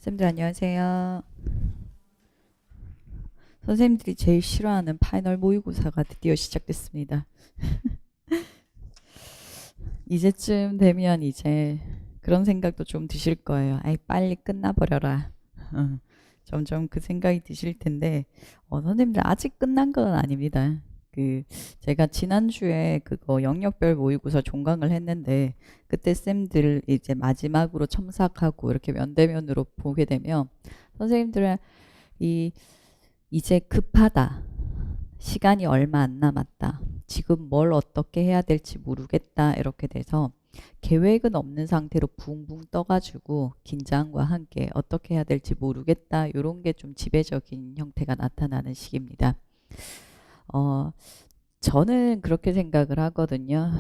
쌤들 안녕하세요. 선생님들이 제일 싫어하는 파이널 모의고사가 드디어 시작됐습니다. 이제쯤 되면 이제 그런 생각도 좀 드실 거예요. 아이 빨리 끝나버려라. 점점 그 생각이 드실 텐데 선생님들 아직 끝난 건 아닙니다. 그 제가 지난주에 그거 영역별 모의고사 종강을 했는데 그때 쌤들 이제 마지막으로 첨삭하고 이렇게 면대면으로 보게 되면 선생님들은 이 이제 급하다. 시간이 얼마 안 남았다. 지금 뭘 어떻게 해야 될지 모르겠다. 이렇게 돼서 계획은 없는 상태로 붕붕 떠가지고 긴장과 함께 어떻게 해야 될지 모르겠다. 이런 게 좀 지배적인 형태가 나타나는 시기입니다. 어, 저는 그렇게 생각을 하거든요.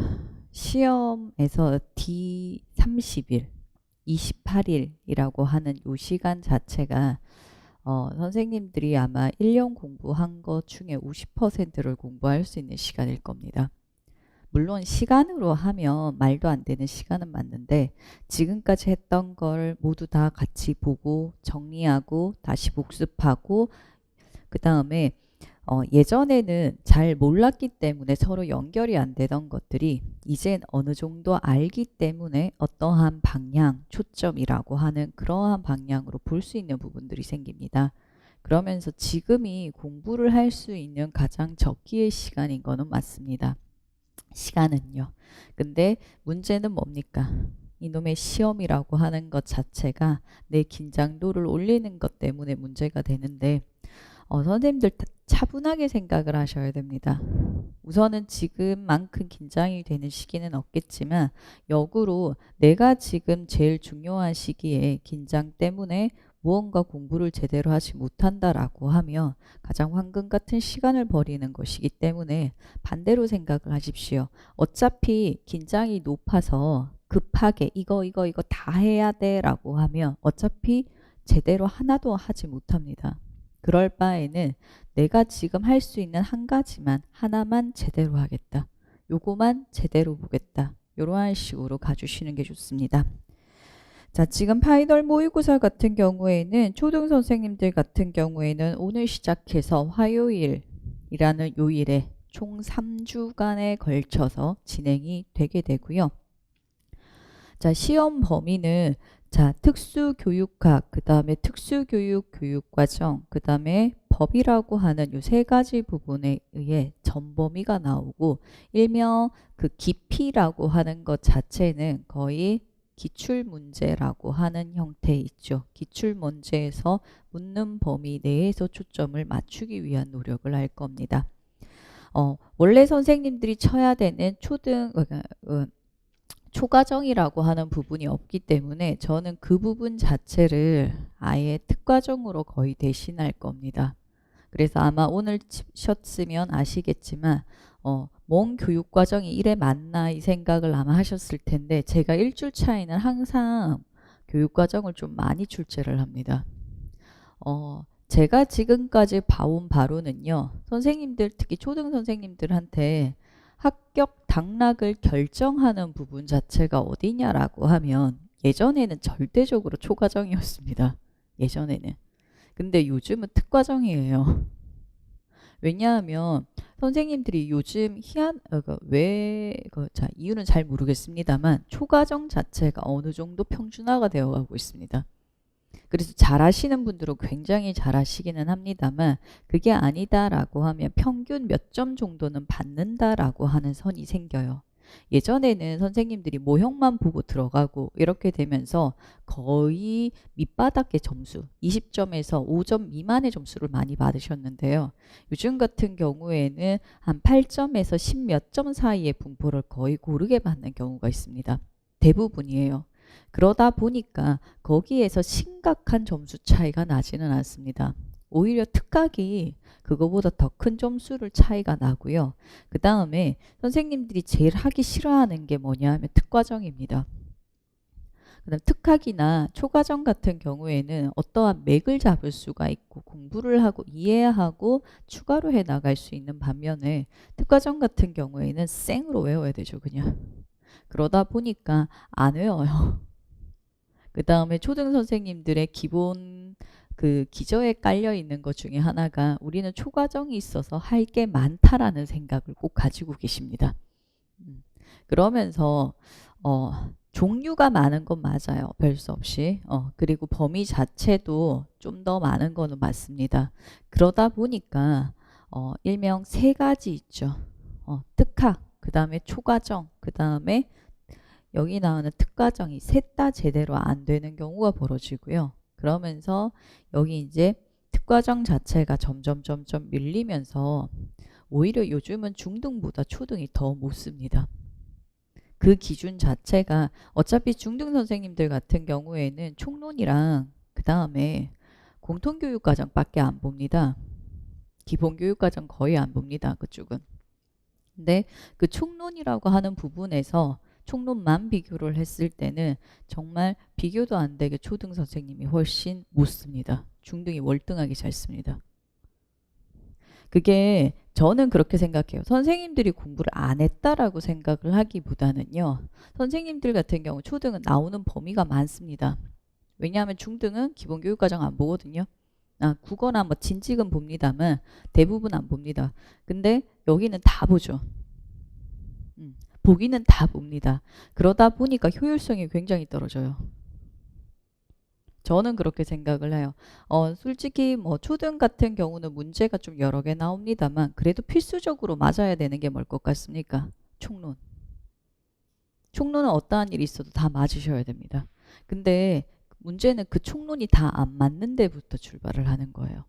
시험에서 D30일, 28일이라고 하는 요 시간 자체가 선생님들이 아마 1년 공부한 것 중에 50%를 공부할 수 있는 시간일 겁니다. 물론 시간으로 하면 말도 안 되는 시간은 맞는데 지금까지 했던 걸 모두 다 같이 보고 정리하고 다시 복습하고 그 다음에 예전에는 잘 몰랐기 때문에 서로 연결이 안 되던 것들이 이젠 어느 정도 알기 때문에 어떠한 방향, 초점이라고 하는 그러한 방향으로 볼 수 있는 부분들이 생깁니다. 그러면서 지금이 공부를 할 수 있는 가장 적기의 시간인 거는 맞습니다. 시간은요. 근데 문제는 뭡니까? 이놈의 시험이라고 하는 것 자체가 내 긴장도를 올리는 것 때문에 문제가 되는데 선생님들 차분하게 생각을 하셔야 됩니다. 우선은 지금만큼 긴장이 되는 시기는 없겠지만 역으로 내가 지금 제일 중요한 시기에 긴장 때문에 무언가 공부를 제대로 하지 못한다라고 하면 가장 황금 같은 시간을 버리는 것이기 때문에 반대로 생각을 하십시오. 어차피 긴장이 높아서 급하게 이거 다 해야 돼라고 하면 어차피 제대로 하나도 하지 못합니다. 그럴 바에는 내가 지금 할 수 있는 한 가지만 하나만 제대로 하겠다. 요거만 제대로 보겠다. 이러한 식으로 가주시는 게 좋습니다. 자, 지금 파이널 모의고사 같은 경우에는 초등 선생님들 같은 경우에는 오늘 시작해서 화요일이라는 요일에 총 3주간에 걸쳐서 진행이 되게 되고요. 자, 시험 범위는 자, 특수교육학, 그 다음에 특수교육 교육과정, 그 다음에 법이라고 하는 요 세 가지 부분에 의해 전범위가 나오고 일명 그 깊이라고 하는 것 자체는 거의 기출문제라고 하는 형태 있죠. 기출문제에서 묻는 범위 내에서 초점을 맞추기 위한 노력을 할 겁니다. 원래 선생님들이 쳐야 되는 초과정이라고 하는 부분이 없기 때문에 저는 그 부분 자체를 아예 특과정으로 거의 대신할 겁니다. 그래서 아마 오늘 치셨으면 아시겠지만 뭔 교육과정이 이래 맞나 이 생각을 아마 하셨을 텐데 제가 일주일 차이는 항상 교육과정을 좀 많이 출제를 합니다. 제가 지금까지 봐온 바로는요. 선생님들 특히 초등 선생님들한테 합격 당락을 결정하는 부분 자체가 어디냐라고 하면 예전에는 절대적으로 초과정이었습니다. 예전에는. 근데 요즘은 특과정이에요. 왜냐하면 선생님들이 요즘 자, 이유는 잘 모르겠습니다만 초과정 자체가 어느 정도 평준화가 되어 가고 있습니다. 그래서 잘하시는 분들은 굉장히 잘하시기는 합니다만 그게 아니다라고 하면 평균 몇 점 정도는 받는다라고 하는 선이 생겨요. 예전에는 선생님들이 모형만 보고 들어가고 이렇게 되면서 거의 밑바닥의 점수 20점에서 5점 미만의 점수를 많이 받으셨는데요. 요즘 같은 경우에는 한 8점에서 10 몇 점 사이의 분포를 거의 고르게 받는 경우가 있습니다. 대부분이에요. 그러다 보니까 거기에서 심각한 점수 차이가 나지는 않습니다. 오히려 특각이 그거보다 더 큰 점수를 차이가 나고요. 그 다음에 선생님들이 제일 하기 싫어하는 게 뭐냐 하면 특과정입니다. 그다음 특학이나 초과정 같은 경우에는 어떠한 맥을 잡을 수가 있고 공부를 하고 이해하고 추가로 해 나갈 수 있는 반면에 특과정 같은 경우에는 생으로 외워야 되죠, 그냥. 그러다 보니까 안 외워요. 그 다음에 초등 선생님들의 기본 그 기저에 깔려 있는 것 중에 하나가 우리는 초과정이 있어서 할 게 많다라는 생각을 꼭 가지고 계십니다. 그러면서 종류가 많은 건 맞아요. 별 수 없이. 그리고 범위 자체도 좀 더 많은 거는 맞습니다. 그러다 보니까 일명 세 가지 있죠. 특학, 그 다음에 초과정, 그 다음에 여기 나오는 특과정이 셋 다 제대로 안 되는 경우가 벌어지고요. 그러면서 여기 이제 특과정 자체가 점점 밀리면서 오히려 요즘은 중등보다 초등이 더 못 씁니다. 그 기준 자체가 어차피 중등 선생님들 같은 경우에는 총론이랑 그 다음에 공통교육과정밖에 안 봅니다. 기본교육과정 거의 안 봅니다. 그쪽은. 근데 그 총론이라고 하는 부분에서 총론만 비교를 했을 때는 정말 비교도 안 되게 초등 선생님이 훨씬 못 씁니다. 중등이 월등하게 잘 씁니다. 그게 저는 그렇게 생각해요. 선생님들이 공부를 안 했다라고 생각을 하기보다는요. 선생님들 같은 경우 초등은 나오는 범위가 많습니다. 왜냐하면 중등은 기본교육과정 안 보거든요. 국어나 뭐 진직은 봅니다만 대부분 안 봅니다. 근데 여기는 다 보죠. 보기는 다 봅니다. 그러다 보니까 효율성이 굉장히 떨어져요. 저는 그렇게 생각을 해요. 솔직히 뭐 초등 같은 경우는 문제가 좀 여러 개 나옵니다만 그래도 필수적으로 맞아야 되는 게 뭘 것 같습니까? 총론. 총론은 어떠한 일이 있어도 다 맞으셔야 됩니다. 근데 문제는 그 총론이 다 안 맞는 데부터 출발을 하는 거예요.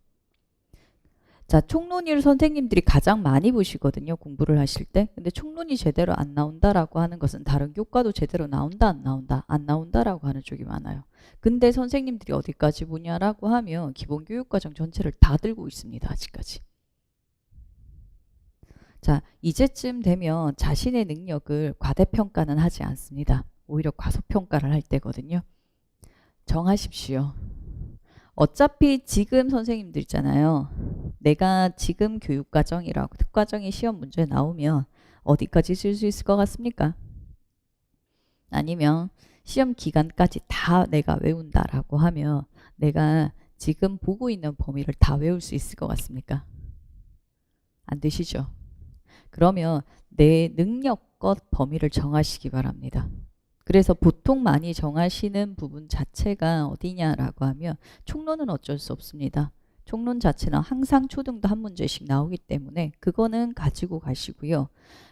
자, 총론을 선생님들이 가장 많이 보시거든요. 공부를 하실 때. 근데 총론이 제대로 안 나온다라고 하는 것은 다른 교과도 제대로 나온다, 안 나온다, 안 나온다라고 하는 쪽이 많아요. 근데 선생님들이 어디까지 보냐라고 하면 기본교육과정 전체를 다 들고 있습니다. 아직까지. 자, 이제쯤 되면 자신의 능력을 과대평가는 하지 않습니다. 오히려 과소평가를 할 때거든요. 정하십시오. 어차피 지금 선생님들 있잖아요. 내가 지금 교육과정이라고 특과정이 시험 문제 나오면 어디까지 쓸 수 있을 것 같습니까? 아니면 시험 기간까지 다 내가 외운다라고 하면 내가 지금 보고 있는 범위를 다 외울 수 있을 것 같습니까? 안 되시죠? 그러면 내 능력껏 범위를 정하시기 바랍니다. 그래서 보통 많이 정하시는 부분 자체가 어디냐라고 하면 총론은 어쩔 수 없습니다. 총론 자체는 항상 초등도 한 문제씩 나오기 때문에 그거는 가지고 가시고요.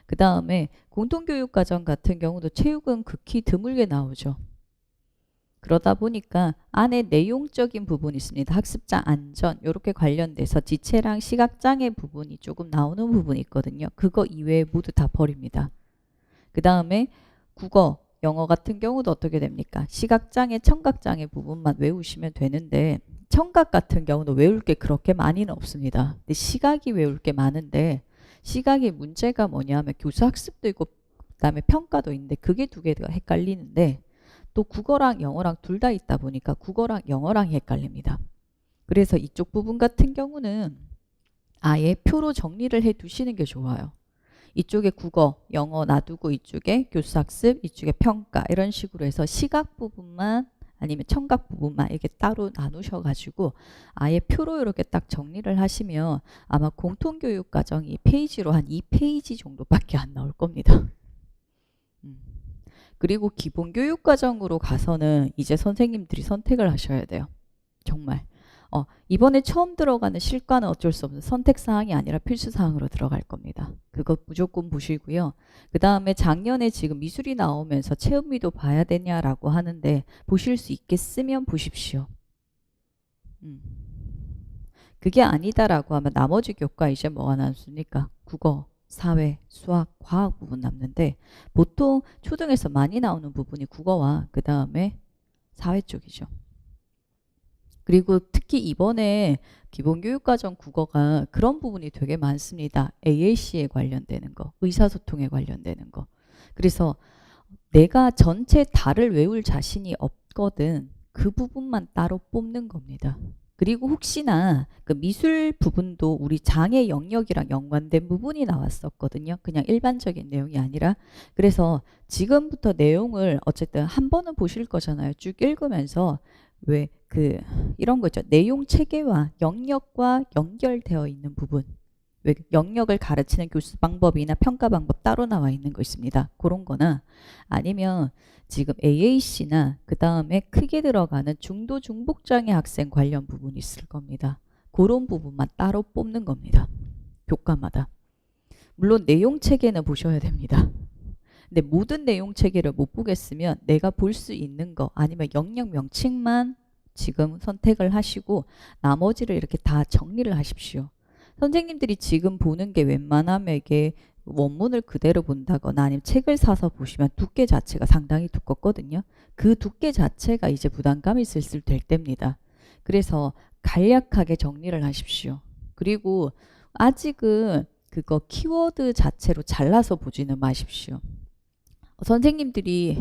그 다음에 공통교육과정 같은 경우도 체육은 극히 드물게 나오죠. 그러다 보니까 안에 내용적인 부분이 있습니다. 학습자 안전 이렇게 관련돼서 지체랑 시각장애 부분이 조금 나오는 부분이 있거든요. 그거 이외에 모두 다 버립니다. 그 다음에 국어, 영어 같은 경우도 어떻게 됩니까? 시각장애, 청각장애 부분만 외우시면 되는데 청각 같은 경우는 외울 게 그렇게 많이는 없습니다. 근데 시각이 외울 게 많은데 시각의 문제가 뭐냐면 교수 학습도 있고 그다음에 평가도 있는데 그게 두 개가 헷갈리는데 또 국어랑 영어랑 둘 다 있다 보니까 국어랑 영어랑 헷갈립니다. 그래서 이쪽 부분 같은 경우는 아예 표로 정리를 해 두시는 게 좋아요. 이쪽에 국어, 영어 놔두고 이쪽에 교수학습, 이쪽에 평가 이런 식으로 해서 시각 부분만 아니면 청각 부분만 이렇게 따로 나누셔가지고 아예 표로 이렇게 딱 정리를 하시면 아마 공통교육과정이 페이지로 한 2페이지 정도밖에 안 나올 겁니다. 그리고 기본교육과정으로 가서는 이제 선생님들이 선택을 하셔야 돼요. 정말. 이번에 처음 들어가는 실과는 어쩔 수 없는 선택사항이 아니라 필수사항으로 들어갈 겁니다. 그거 무조건 보시고요. 그 다음에 작년에 지금 미술이 나오면서 체험미도 봐야 되냐라고 하는데 보실 수 있겠으면 보십시오. 그게 아니다라고 하면 나머지 교과 이제 뭐가 남습니까? 국어, 사회, 수학, 과학 부분 남는데 보통 초등에서 많이 나오는 부분이 국어와 그 다음에 사회 쪽이죠. 그리고 특히 이번에 기본교육과정 국어가 그런 부분이 되게 많습니다. AAC에 관련되는 거, 의사소통에 관련되는 거. 그래서 내가 전체 다를 외울 자신이 없거든 그 부분만 따로 뽑는 겁니다. 그리고 혹시나 그 미술 부분도 우리 장애 영역이랑 연관된 부분이 나왔었거든요. 그냥 일반적인 내용이 아니라. 그래서 지금부터 내용을 어쨌든 한 번은 보실 거잖아요. 쭉 읽으면서 왜 이런 거 있죠. 내용 체계와 영역과 연결되어 있는 부분. 왜 영역을 가르치는 교수 방법이나 평가 방법 따로 나와 있는 거 있습니다. 그런 거나 아니면 지금 AAC나 그 다음에 크게 들어가는 중도 중복장애 학생 관련 부분이 있을 겁니다. 그런 부분만 따로 뽑는 겁니다. 교과마다. 물론 내용 체계는 보셔야 됩니다. 근데 모든 내용 체계를 못 보겠으면 내가 볼 수 있는 거 아니면 영역 명칭만 지금 선택을 하시고 나머지를 이렇게 다 정리를 하십시오. 선생님들이 지금 보는 게 웬만하면 이게 원문을 그대로 본다거나 아니면 책을 사서 보시면 두께 자체가 상당히 두껍거든요. 그 두께 자체가 이제 부담감이 슬슬 될 때입니다. 그래서 간략하게 정리를 하십시오. 그리고 아직은 그거 키워드 자체로 잘라서 보지는 마십시오. 선생님들이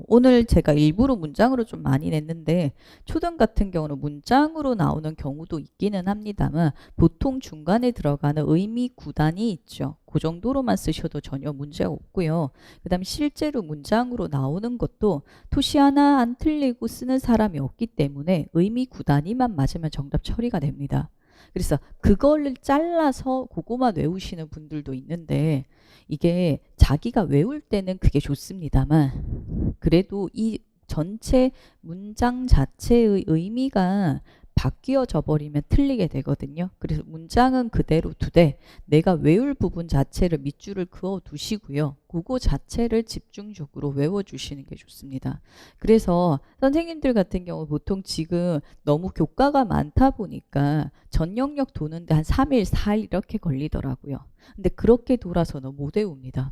오늘 제가 일부러 문장으로 좀 많이 냈는데 초등 같은 경우는 문장으로 나오는 경우도 있기는 합니다만 보통 중간에 들어가는 의미 구단이 있죠. 그 정도로만 쓰셔도 전혀 문제가 없고요. 그 다음에 실제로 문장으로 나오는 것도 토시 하나 안 틀리고 쓰는 사람이 없기 때문에 의미 구단위만 맞으면 정답 처리가 됩니다. 그래서 그거를 잘라서 그거만 외우시는 분들도 있는데 이게 자기가 외울 때는 그게 좋습니다만 그래도 이 전체 문장 자체의 의미가 바뀌어져 버리면 틀리게 되거든요. 그래서 문장은 그대로 두되 내가 외울 부분 자체를 밑줄을 그어 두시고요. 그거 자체를 집중적으로 외워주시는 게 좋습니다. 그래서 선생님들 같은 경우 보통 지금 너무 교과가 많다 보니까 전 영역 도는데 한 3일, 4일 이렇게 걸리더라고요. 근데 그렇게 돌아서는 못 외웁니다.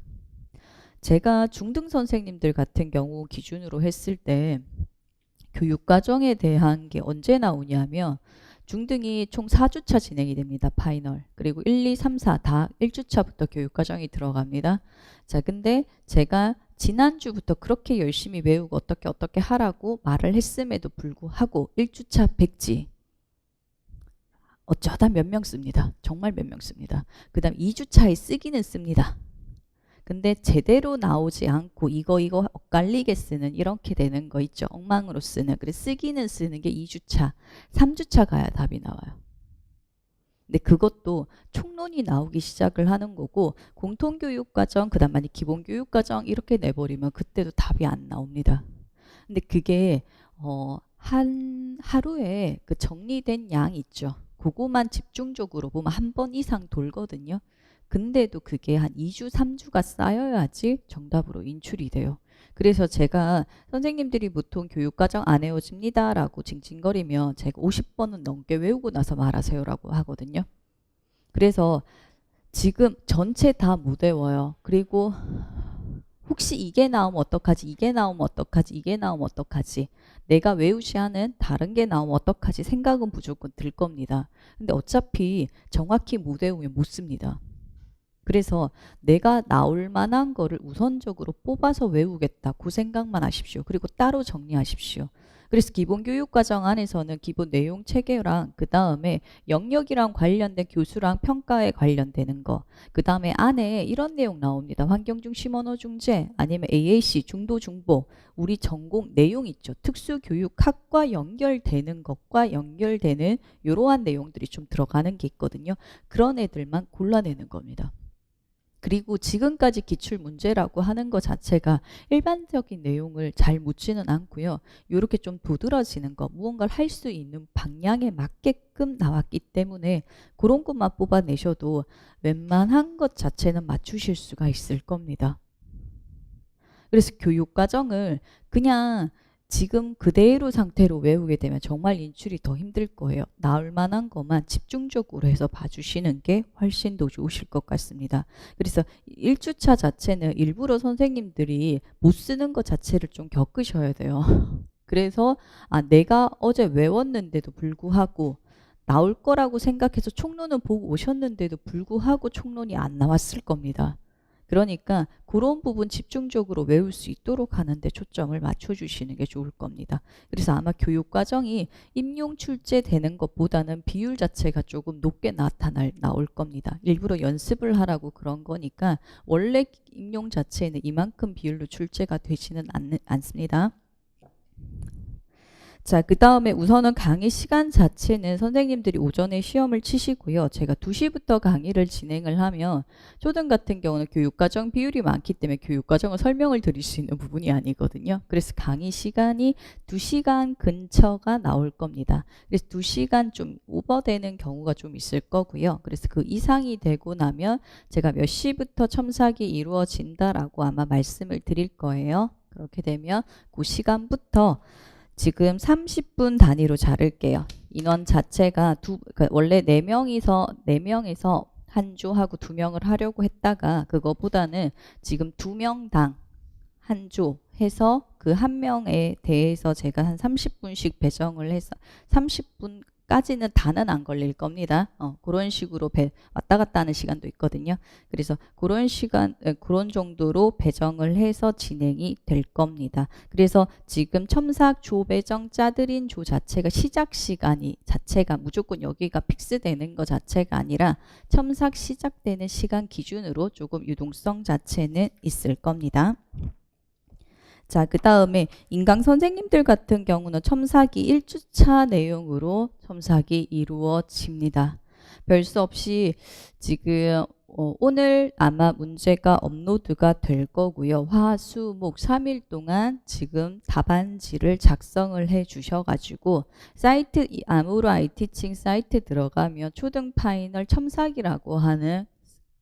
제가 중등 선생님들 같은 경우 기준으로 했을 때 교육과정에 대한 게 언제 나오냐면 중등이 총 4주차 진행이 됩니다. 파이널. 그리고 1, 2, 3, 4 다 1주차부터 교육과정이 들어갑니다. 자, 근데 제가 지난주부터 그렇게 열심히 외우고 어떻게 하라고 말을 했음에도 불구하고 1주차 백지 어쩌다 몇 명 씁니다. 정말 몇 명 씁니다. 그 다음 2주차에 쓰기는 씁니다. 근데 제대로 나오지 않고 이거 엇갈리게 쓰는 이렇게 되는 거 있죠. 엉망으로 쓰는. 그래서 쓰기는 쓰는 게 2주차, 3주차 가야 답이 나와요. 근데 그것도 총론이 나오기 시작을 하는 거고 공통교육과정, 그 다음 만약 기본교육과정 이렇게 내버리면 그때도 답이 안 나옵니다. 근데 그게 한 하루에 그 정리된 양 있죠. 그거만 집중적으로 보면 한 번 이상 돌거든요. 근데도 그게 한 2주, 3주가 쌓여야지 정답으로 인출이 돼요. 그래서 제가 선생님들이 보통 교육과정 안 외워집니다 라고 징징거리면 제가 50번은 넘게 외우고 나서 말하세요라고 하거든요. 그래서 지금 전체 다 못 외워요. 그리고 혹시 이게 나오면 어떡하지? 이게 나오면 어떡하지? 이게 나오면 어떡하지? 내가 외우시 하는 다른 게 나오면 어떡하지? 생각은 무조건 들 겁니다. 근데 어차피 정확히 못 외우면 못 씁니다. 그래서 내가 나올 만한 거를 우선적으로 뽑아서 외우겠다. 그 생각만 하십시오. 그리고 따로 정리하십시오. 그래서 기본교육과정 안에서는 기본 내용 체계랑 그 다음에 영역이랑 관련된 교수랑 평가에 관련되는 거, 그 다음에 안에 이런 내용 나옵니다. 환경중심 언어중재 아니면 AAC 중도중보 우리 전공 내용 있죠. 특수교육학과 연결되는 것과 연결되는 이러한 내용들이 좀 들어가는 게 있거든요. 그런 애들만 골라내는 겁니다. 그리고 지금까지 기출문제라고 하는 것 자체가 일반적인 내용을 잘 묻지는 않고요. 이렇게 좀 도드라지는 거, 무언가를 할 수 있는 방향에 맞게끔 나왔기 때문에 그런 것만 뽑아내셔도 웬만한 것 자체는 맞추실 수가 있을 겁니다. 그래서 교육과정을 그냥 지금 그대로 상태로 외우게 되면 정말 인출이 더 힘들 거예요. 나올 만한 것만 집중적으로 해서 봐주시는 게 훨씬 더 좋으실 것 같습니다. 그래서 1주차 자체는 일부러 선생님들이 못 쓰는 것 자체를 좀 겪으셔야 돼요. 그래서 내가 어제 외웠는데도 불구하고 나올 거라고 생각해서 총론은 보고 오셨는데도 불구하고 총론이 안 나왔을 겁니다. 그러니까 그런 부분 집중적으로 외울 수 있도록 하는데 초점을 맞춰주시는 게 좋을 겁니다. 그래서 아마 교육과정이 임용 출제되는 것보다는 비율 자체가 조금 높게 나올 겁니다. 일부러 연습을 하라고 그런 거니까 원래 임용 자체는 이만큼 비율로 출제가 되지는 않습니다. 자, 그 다음에 우선은 강의 시간 자체는 선생님들이 오전에 시험을 치시고요. 제가 2시부터 강의를 진행을 하면 초등 같은 경우는 교육과정 비율이 많기 때문에 교육과정을 설명을 드릴 수 있는 부분이 아니거든요. 그래서 강의 시간이 2시간 근처가 나올 겁니다. 그래서 2시간 좀 오버되는 경우가 좀 있을 거고요. 그래서 그 이상이 되고 나면 제가 몇 시부터 첨삭이 이루어진다라고 아마 말씀을 드릴 거예요. 그렇게 되면 그 시간부터 지금 30분 단위로 자를게요. 인원 자체가 원래 4명에서 한 조하고 2명을 하려고 했다가 그거보다는 지금 2명당 한 조 해서 그 한 명에 대해서 제가 한 30분씩 배정을 해서 30분까지는 다는 안 걸릴 겁니다. 그런 식으로 왔다 갔다 하는 시간도 있거든요. 그래서 그런 그런 정도로 배정을 해서 진행이 될 겁니다. 그래서 지금 첨삭 조 배정 짜드린 조 자체가 시작 시간이 자체가 무조건 여기가 픽스되는 것 자체가 아니라 첨삭 시작되는 시간 기준으로 조금 유동성 자체는 있을 겁니다. 자, 그 다음에 인강 선생님들 같은 경우는 첨삭이 1주차 내용으로 첨삭이 이루어집니다. 별 수 없이 지금 오늘 아마 문제가 업로드가 될 거고요. 화, 수, 목 3일 동안 지금 답안지를 작성을 해 주셔가지고 사이트 아무로 아이티칭 사이트 들어가면 초등 파이널 첨삭이라고 하는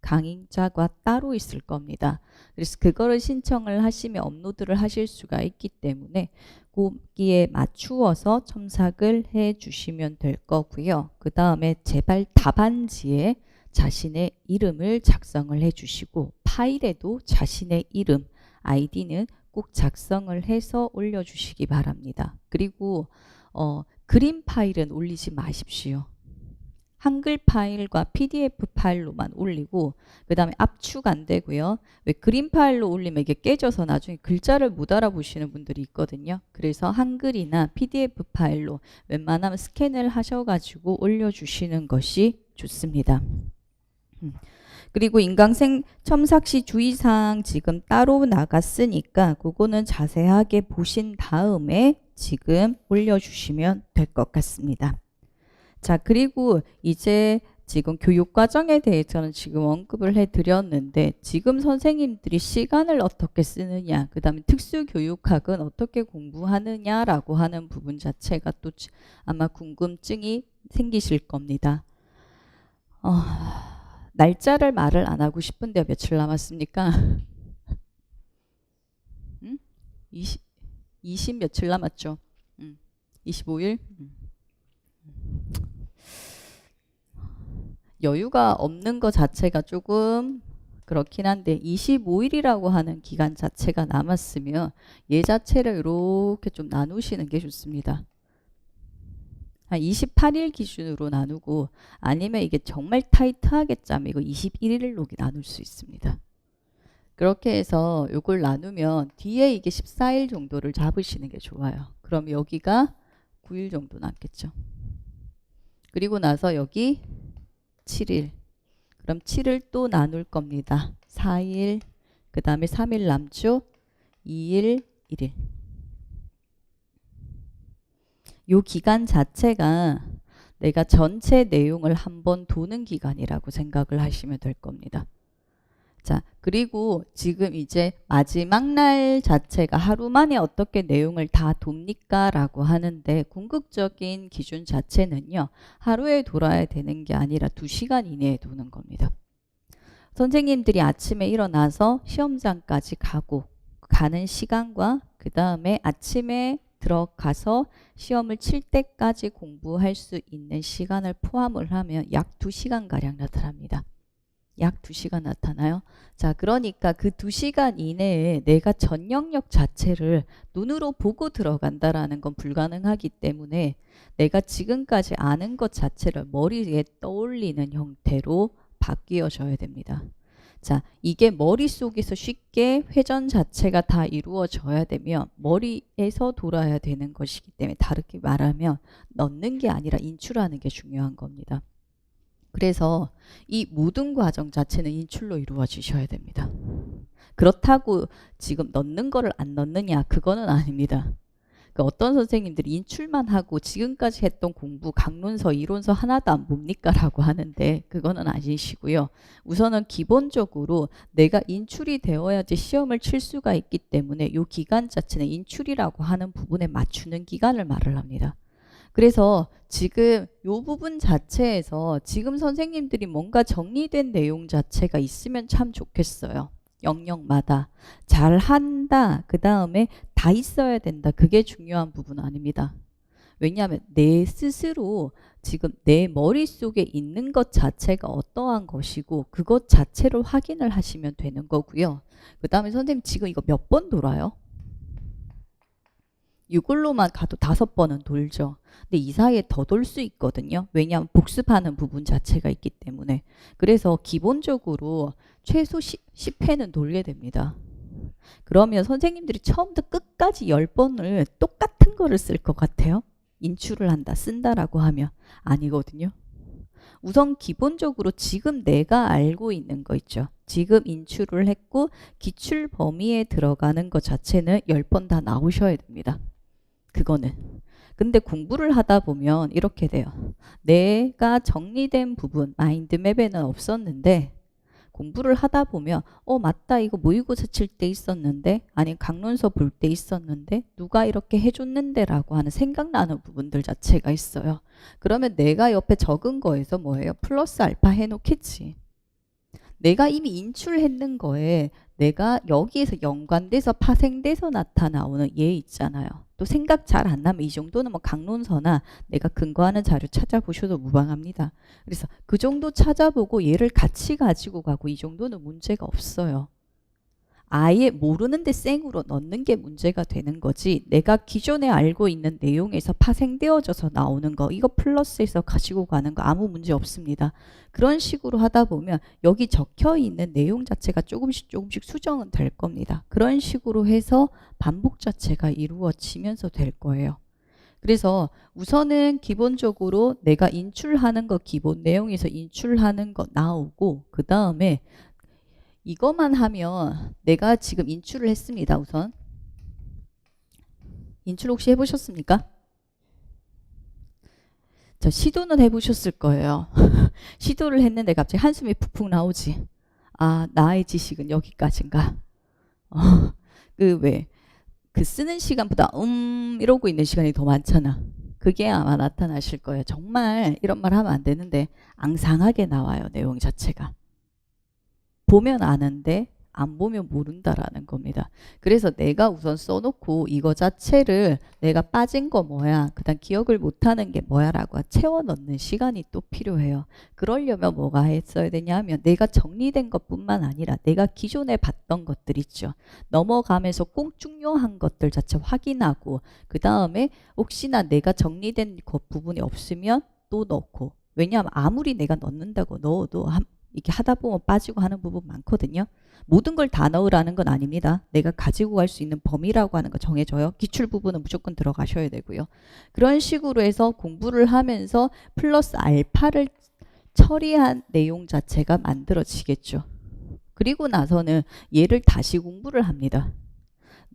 강의자가 따로 있을 겁니다. 그래서 그거를 신청을 하시면 업로드를 하실 수가 있기 때문에 거기에 맞추어서 첨삭을 해 주시면 될 거고요. 그 다음에 제발 답안지에 자신의 이름을 작성을 해 주시고 파일에도 자신의 이름, 아이디는 꼭 작성을 해서 올려주시기 바랍니다. 그리고 그림 파일은 올리지 마십시오. 한글 파일과 PDF 파일로만 올리고 그 다음에 압축 안 되고요. 왜 그림 파일로 올리면 이게 깨져서 나중에 글자를 못 알아보시는 분들이 있거든요. 그래서 한글이나 PDF 파일로 웬만하면 스캔을 하셔가지고 올려주시는 것이 좋습니다. 그리고 인강생 첨삭시 주의사항 지금 따로 나갔으니까 그거는 자세하게 보신 다음에 지금 올려주시면 될 것 같습니다. 자, 그리고 이제 지금 교육과정에 대해서는 지금 언급을 해드렸는데 지금 선생님들이 시간을 어떻게 쓰느냐, 그 다음에 특수교육학은 어떻게 공부하느냐라고 하는 부분 자체가 또 아마 궁금증이 생기실 겁니다. 날짜를 말을 안 하고 싶은데 며칠 남았습니까? 20 며칠 남았죠? 25일? 여유가 없는 것 자체가 조금 그렇긴 한데 25일이라고 하는 기간 자체가 남았으면 얘 자체를 이렇게 좀 나누시는 게 좋습니다. 한 28일 기준으로 나누고 아니면 이게 정말 타이트하게 짜면 이거 21일로 나눌 수 있습니다. 그렇게 해서 이걸 나누면 뒤에 이게 14일 정도를 잡으시는 게 좋아요. 그럼 여기가 9일 정도 남겠죠. 그리고 나서 여기 7일. 그럼 7을 또 나눌 겁니다. 4일, 그 다음에 3일 남죠. 2일, 1일. 요 기간 자체가 내가 전체 내용을 한번 도는 기간이라고 생각을 하시면 될 겁니다. 자, 그리고 지금 이제 마지막 날 자체가 하루 만에 어떻게 내용을 다 돕니까? 라고 하는데 궁극적인 기준 자체는요. 하루에 돌아야 되는 게 아니라 2시간 이내에 도는 겁니다. 선생님들이 아침에 일어나서 시험장까지 가는 시간과 그 다음에 아침에 들어가서 시험을 칠 때까지 공부할 수 있는 시간을 포함을 하면 약 2시간가량 나타납니다. 약 2시간 나타나요. 자, 그러니까 그 2시간 이내에 내가 전 영역 자체를 눈으로 보고 들어간다라는 건 불가능하기 때문에 내가 지금까지 아는 것 자체를 머리에 떠올리는 형태로 바뀌어져야 됩니다. 자, 이게 머릿속에서 쉽게 회전 자체가 다 이루어져야 되면 머리에서 돌아야 되는 것이기 때문에 다르게 말하면 넣는 게 아니라 인출하는 게 중요한 겁니다. 그래서 이 모든 과정 자체는 인출로 이루어지셔야 됩니다. 그렇다고 지금 넣는 거를 안 넣느냐? 그거는 아닙니다. 그 어떤 선생님들이 인출만 하고 지금까지 했던 공부 강론서 이론서 하나도 안 봅니까? 라고 하는데 그거는 아니시고요. 우선은 기본적으로 내가 인출이 되어야지 시험을 칠 수가 있기 때문에 이 기간 자체는 인출이라고 하는 부분에 맞추는 기간을 말을 합니다. 그래서 지금 이 부분 자체에서 지금 선생님들이 뭔가 정리된 내용 자체가 있으면 참 좋겠어요. 영역마다 잘한다, 그 다음에 다 있어야 된다. 그게 중요한 부분 아닙니다. 왜냐하면 내 스스로 지금 내 머릿속에 있는 것 자체가 어떠한 것이고 그것 자체를 확인을 하시면 되는 거고요. 그 다음에 선생님 지금 이거 몇 번 돌아요? 이걸로만 가도 5번은 돌죠. 근데 이 사이에 더 돌 수 있거든요. 왜냐하면 복습하는 부분 자체가 있기 때문에. 그래서 기본적으로 최소 10회는 돌게 됩니다. 그러면 선생님들이 처음부터 끝까지 10번을 똑같은 거를 쓸 것 같아요? 인출을 한다, 쓴다라고 하면 아니거든요. 우선 기본적으로 지금 내가 알고 있는 거 있죠. 지금 인출을 했고 기출 범위에 들어가는 것 자체는 10번 다 나오셔야 됩니다. 그거는. 근데 공부를 하다 보면 이렇게 돼요. 내가 정리된 부분, 마인드맵에는 없었는데 공부를 하다 보면 맞다, 이거 모의고사 칠 때 있었는데, 아니 강론서 볼 때 있었는데, 누가 이렇게 해줬는데 라고 하는 생각나는 부분들 자체가 있어요. 그러면 내가 옆에 적은 거에서 뭐예요? 플러스 알파 해놓겠지. 내가 이미 인출했는 거에 내가 여기에서 연관돼서 파생돼서 나타나오는 얘 있잖아요. 또 생각 잘 안 나면 이 정도는 뭐 강론서나 내가 근거하는 자료 찾아보셔도 무방합니다. 그래서 그 정도 찾아보고 얘를 같이 가지고 가고 이 정도는 문제가 없어요. 아예 모르는데 생으로 넣는 게 문제가 되는 거지, 내가 기존에 알고 있는 내용에서 파생되어져서 나오는 거 이거 플러스해서 가지고 가는 거 아무 문제 없습니다. 그런 식으로 하다 보면 여기 적혀 있는 내용 자체가 조금씩 수정은 될 겁니다. 그런 식으로 해서 반복 자체가 이루어지면서 될 거예요. 그래서 우선은 기본적으로 내가 인출하는 거 기본 내용에서 인출하는 거 나오고 그 다음에 이것만 하면 내가 지금 인출을 했습니다. 우선 인출 혹시 해보셨습니까? 저 시도는 해보셨을 거예요. 시도를 했는데 갑자기 한숨이 푹푹 나오지. 아, 나의 지식은 여기까지인가? 그 쓰는 시간보다 이러고 있는 시간이 더 많잖아. 그게 아마 나타나실 거예요. 정말 이런 말 하면 안 되는데 앙상하게 나와요. 내용 자체가. 보면 아는데 안 보면 모른다라는 겁니다. 그래서 내가 우선 써놓고 이거 자체를 내가 빠진 거 뭐야, 그 다음 기억을 못하는 게 뭐야 라고 채워 넣는 시간이 또 필요해요. 그러려면 뭐가 했어야 되냐 하면 내가 정리된 것뿐만 아니라 내가 기존에 봤던 것들 있죠. 넘어가면서 꼭 중요한 것들 자체 확인하고 그 다음에 혹시나 내가 정리된 것 부분이 없으면 또 넣고, 왜냐하면 아무리 내가 넣는다고 넣어도 이렇게 하다 보면 빠지고 하는 부분 많거든요. 모든 걸 다 넣으라는 건 아닙니다. 내가 가지고 갈 수 있는 범위라고 하는 거 정해져요. 기출 부분은 무조건 들어가셔야 되고요. 그런 식으로 해서 공부를 하면서 플러스 알파를 처리한 내용 자체가 만들어지겠죠. 그리고 나서는 얘를 다시 공부를 합니다.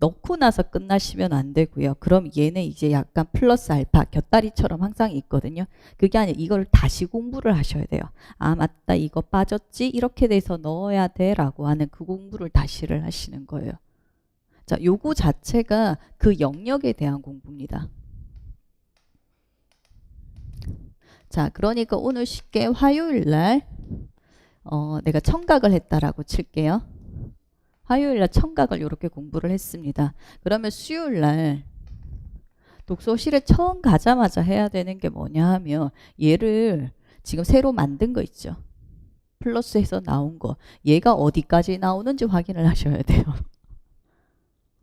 넣고 나서 끝나시면 안 되고요. 그럼 얘는 이제 약간 플러스 알파 곁다리처럼 항상 있거든요. 그게 아니라 이걸 다시 공부를 하셔야 돼요. 아, 맞다, 이거 빠졌지, 이렇게 돼서 넣어야 돼 라고 하는 그 공부를 다시를 하시는 거예요. 자, 요거 자체가 그 영역에 대한 공부입니다. 자, 그러니까 오늘 쉽게 화요일 날 내가 청각을 했다라고 칠게요. 화요일날 청각을 이렇게 공부를 했습니다. 그러면 수요일날 독서실에 처음 가자마자 해야 되는 게 뭐냐 하면 얘를 지금 새로 만든 거 있죠. 플러스해서 나온 거. 얘가 어디까지 나오는지 확인을 하셔야 돼요.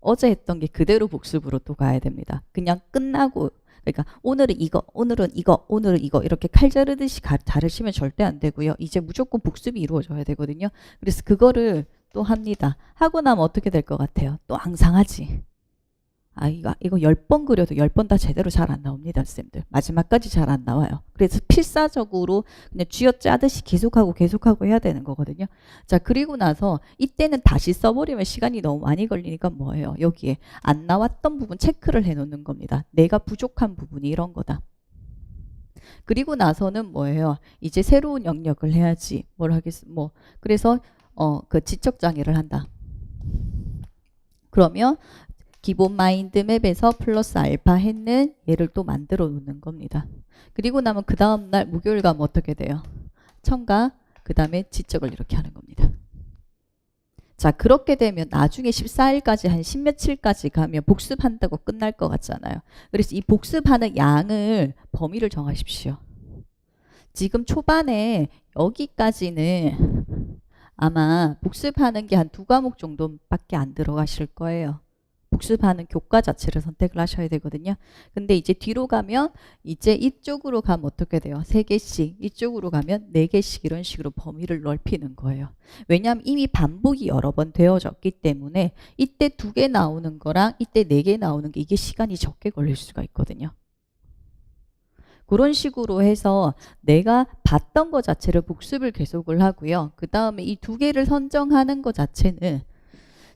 어제 했던 게 그대로 복습으로 또 가야 됩니다. 그냥 끝나고 그러니까 오늘은 이거, 오늘은 이거, 오늘은 이거 이렇게 칼 자르듯이 자르시면 절대 안 되고요. 이제 무조건 복습이 이루어져야 되거든요. 그래서 그거를 또 합니다. 하고 나면 어떻게 될 것 같아요? 또 항상 하지. 아, 이거 10번 그려도 10번 다 제대로 잘 안 나옵니다, 쌤들. 마지막까지 잘 안 나와요. 그래서 필사적으로 그냥 쥐어짜듯이 계속하고 해야 되는 거거든요. 자, 그리고 나서 이때는 다시 써버리면 시간이 너무 많이 걸리니까 뭐예요? 여기에 안 나왔던 부분 체크를 해놓는 겁니다. 내가 부족한 부분이 이런 거다. 그리고 나서는 뭐예요? 이제 새로운 영역을 해야지. 그래서 그 지적장애를 한다. 그러면 기본 마인드맵에서 플러스 알파 했는 얘를 또 만들어 놓는 겁니다. 그리고 나면 그 다음날 목요일 가면 어떻게 돼요? 청각, 그 다음에 지적을 이렇게 하는 겁니다. 자, 그렇게 되면 나중에 14일까지 한 10며칠까지 가면 복습한다고 끝날 것 같잖아요. 그래서 이 복습하는 양을 범위를 정하십시오. 지금 초반에 여기까지는 아마 복습하는 게 한 2과목 정도밖에 안 들어가실 거예요. 복습하는 교과 자체를 선택을 하셔야 되거든요. 근데 이제 뒤로 가면 이제 이쪽으로 가면 어떻게 돼요? 3개씩, 이쪽으로 가면 4개씩 이런 식으로 범위를 넓히는 거예요. 왜냐하면 이미 반복이 여러 번 되어졌기 때문에 이때 2개 나오는 거랑 이때 4개 나오는 게 이게 시간이 적게 걸릴 수가 있거든요. 그런 식으로 해서 내가 봤던 거 자체를 복습을 계속을 하고요. 그 다음에 이 2개를 선정하는 거 자체는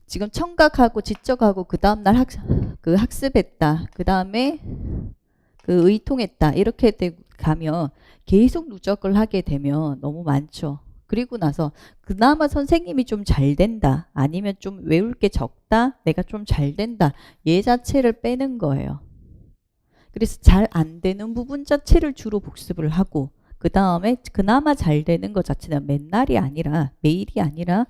지금 청각하고 지적하고 그 다음날 학습했다. 그 다음에 그 의통했다. 이렇게 가면 계속 누적을 하게 되면 너무 많죠. 그리고 나서 그나마 선생님이 좀 잘 된다. 아니면 좀 외울 게 적다. 내가 좀 잘 된다. 얘 자체를 빼는 거예요. 그래서 잘 안 되는 부분 자체를 주로 복습을 하고 그 다음에 그나마 잘 되는 것 자체는 맨날이 아니라 매일이 아니라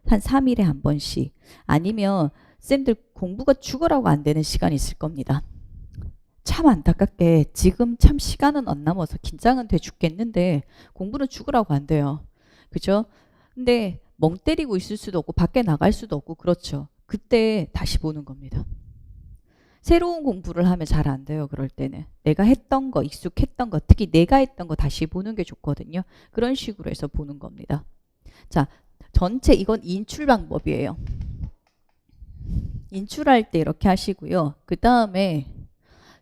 한 3일에 한 번씩 아니면 쌤들 공부가 죽으라고 안 되는 시간이 있을 겁니다. 참 안타깝게 지금 참 시간은 안 남아서 긴장은 돼 죽겠는데 공부는 죽으라고 안 돼요. 그죠? 근데 멍 때리고 있을 수도 없고 밖에 나갈 수도 없고 그렇죠. 그때 다시 보는 겁니다. 새로운 공부를 하면 잘 안 돼요. 그럴 때는 내가 했던 거 익숙했던 거 특히 내가 했던 거 다시 보는 게 좋거든요. 그런 식으로 해서 보는 겁니다. 자, 전체 이건 인출 방법이에요. 인출할 때 이렇게 하시고요. 그 다음에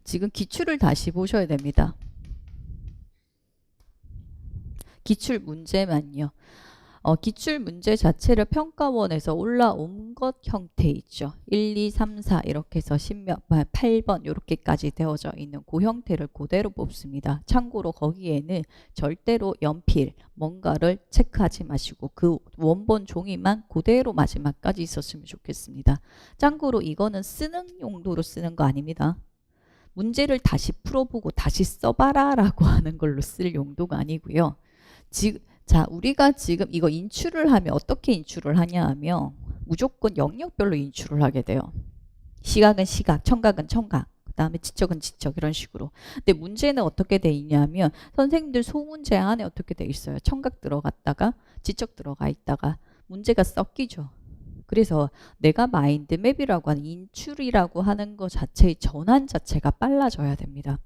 지금 기출을 다시 보셔야 됩니다. 기출 문제만요. 기출 문제 자체를 평가원에서 올라온 것 형태 있죠. 1, 2, 3, 4 이렇게 해서 8번 이렇게까지 되어져 있는 그 형태를 그대로 뽑습니다. 참고로 거기에는 절대로 연필 뭔가를 체크하지 마시고 그 원본 종이만 그대로 마지막까지 있었으면 좋겠습니다. 참고로 이거는 쓰는 용도로 쓰는 거 아닙니다. 문제를 다시 풀어보고 다시 써봐라 라고 하는 걸로 쓸 용도가 아니고요. 자, 우리가 지금 이거 인출을 하면 어떻게 인출을 하냐 하면 무조건 영역별로 인출을 하게 돼요. 시각은 시각, 청각은 청각, 그 다음에 지적은 지적 이런 식으로. 근데 문제는 어떻게 돼 있냐면 선생님들 소문제 안에 어떻게 돼 있어요? 청각 들어갔다가 지적 들어가 있다가 문제가 섞이죠. 그래서 내가 마인드맵이라고 하는 인출이라고 하는 것 자체의 전환 자체가 빨라져야 됩니다.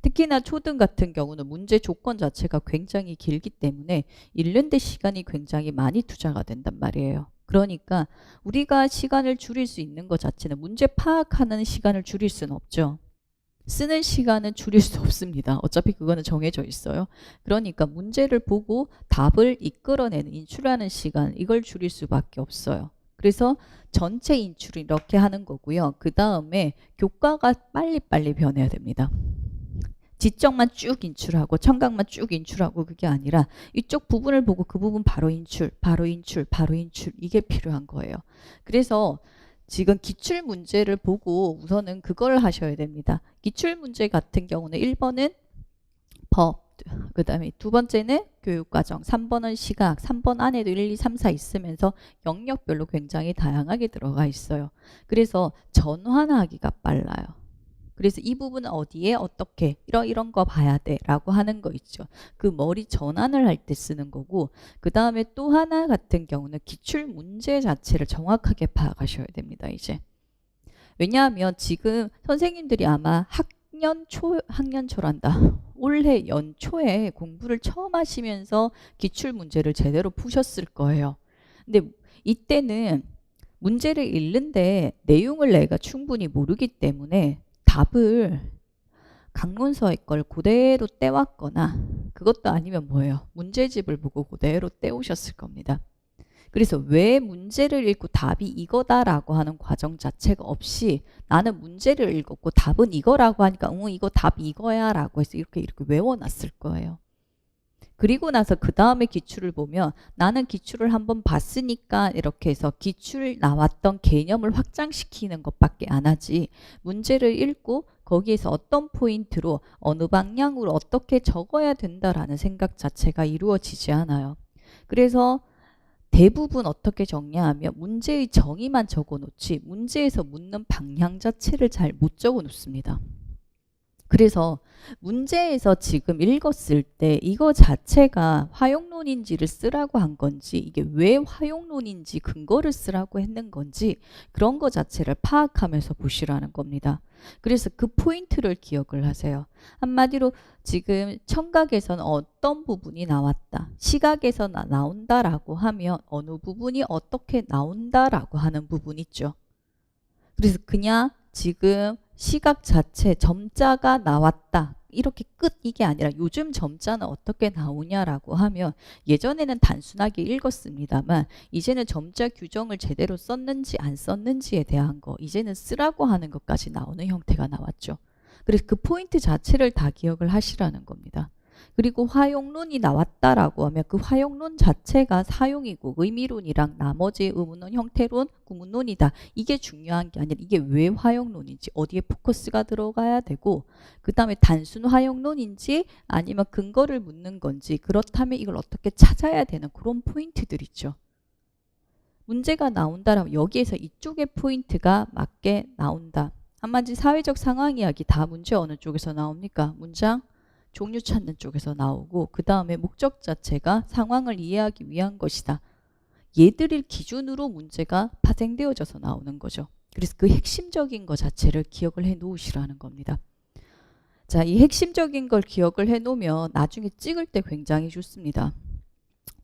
특히나 초등 같은 경우는 문제 조건 자체가 굉장히 길기 때문에 읽는데 시간이 굉장히 많이 투자가 된단 말이에요. 그러니까 우리가 시간을 줄일 수 있는 것 자체는 문제 파악하는 시간을 줄일 수는 없죠. 쓰는 시간은 줄일 수 없습니다. 어차피 그거는 정해져 있어요. 그러니까 문제를 보고 답을 이끌어내는 인출하는 시간 이걸 줄일 수밖에 없어요. 그래서 전체 인출을 이렇게 하는 거고요. 그 다음에 교과가 빨리빨리 변해야 됩니다. 지적만 쭉 인출하고 청각만 쭉 인출하고 그게 아니라 이쪽 부분을 보고 그 부분 바로 인출, 바로 인출, 바로 인출 이게 필요한 거예요. 그래서 지금 기출 문제를 보고 우선은 그걸 하셔야 됩니다. 기출 문제 같은 경우는 1번은 법, 그 다음에 두 번째는 교육과정, 3번은 시각, 3번 안에도 1, 2, 3, 4 있으면서 영역별로 굉장히 다양하게 들어가 있어요. 그래서 전환하기가 빨라요. 그래서 이 부분은 어디에 어떻게 이런 거 봐야 돼 라고 하는 거 있죠. 그 머리 전환을 할 때 쓰는 거고 그 다음에 또 하나 같은 경우는 기출 문제 자체를 정확하게 파악하셔야 됩니다. 이제 왜냐하면 지금 선생님들이 아마 학년초란다. 올해 연초에 공부를 처음 하시면서 기출 문제를 제대로 푸셨을 거예요. 근데 이때는 문제를 읽는데 내용을 내가 충분히 모르기 때문에 답을 강론서의 걸 그대로 떼왔거나 그것도 아니면 뭐예요? 문제집을 보고 그대로 떼오셨을 겁니다. 그래서 왜 문제를 읽고 답이 이거다라고 하는 과정 자체가 없이 나는 문제를 읽었고 답은 이거라고 하니까 이거 답 이거야 라고 해서 이렇게 외워놨을 거예요. 그리고 나서 그 다음에 기출을 보면 나는 기출을 한번 봤으니까 이렇게 해서 기출 나왔던 개념을 확장시키는 것밖에 안 하지 문제를 읽고 거기에서 어떤 포인트로 어느 방향으로 어떻게 적어야 된다라는 생각 자체가 이루어지지 않아요. 그래서 대부분 어떻게 정리하면 문제의 정의만 적어 놓지 문제에서 묻는 방향 자체를 잘 못 적어 놓습니다. 그래서 문제에서 지금 읽었을 때 이거 자체가 화용론인지를 쓰라고 한 건지 이게 왜 화용론인지 근거를 쓰라고 했는 건지 그런 거 자체를 파악하면서 보시라는 겁니다. 그래서 그 포인트를 기억을 하세요. 한마디로 지금 청각에서는 어떤 부분이 나왔다. 시각에서 나온다라고 하면 어느 부분이 어떻게 나온다라고 하는 부분 있죠. 그래서 그냥 지금 시각 자체 점자가 나왔다. 이렇게 끝 이게 아니라 요즘 점자는 어떻게 나오냐라고 하면 예전에는 단순하게 읽었습니다만 이제는 점자 규정을 제대로 썼는지 안 썼는지에 대한 거 이제는 쓰라고 하는 것까지 나오는 형태가 나왔죠. 그래서 그 포인트 자체를 다 기억을 하시라는 겁니다. 그리고 화용론이 나왔다라고 하면 그 화용론 자체가 사용이고 의미론이랑 나머지 의문론, 형태론, 구문론이다. 이게 중요한 게 아니라 이게 왜 화용론인지 어디에 포커스가 들어가야 되고 그 다음에 단순 화용론인지 아니면 근거를 묻는 건지 그렇다면 이걸 어떻게 찾아야 되는 그런 포인트들 있죠. 문제가 나온다라면 여기에서 이쪽의 포인트가 맞게 나온다. 한마디 사회적 상황 이야기 다 문제 어느 쪽에서 나옵니까? 문장? 종류 찾는 쪽에서 나오고 그 다음에 목적 자체가 상황을 이해하기 위한 것이다. 얘들을 기준으로 문제가 파생되어져서 나오는 거죠. 그래서 그 핵심적인 것 자체를 기억을 해 놓으시라는 겁니다. 자, 이 핵심적인 걸 기억을 해 놓으면 나중에 찍을 때 굉장히 좋습니다.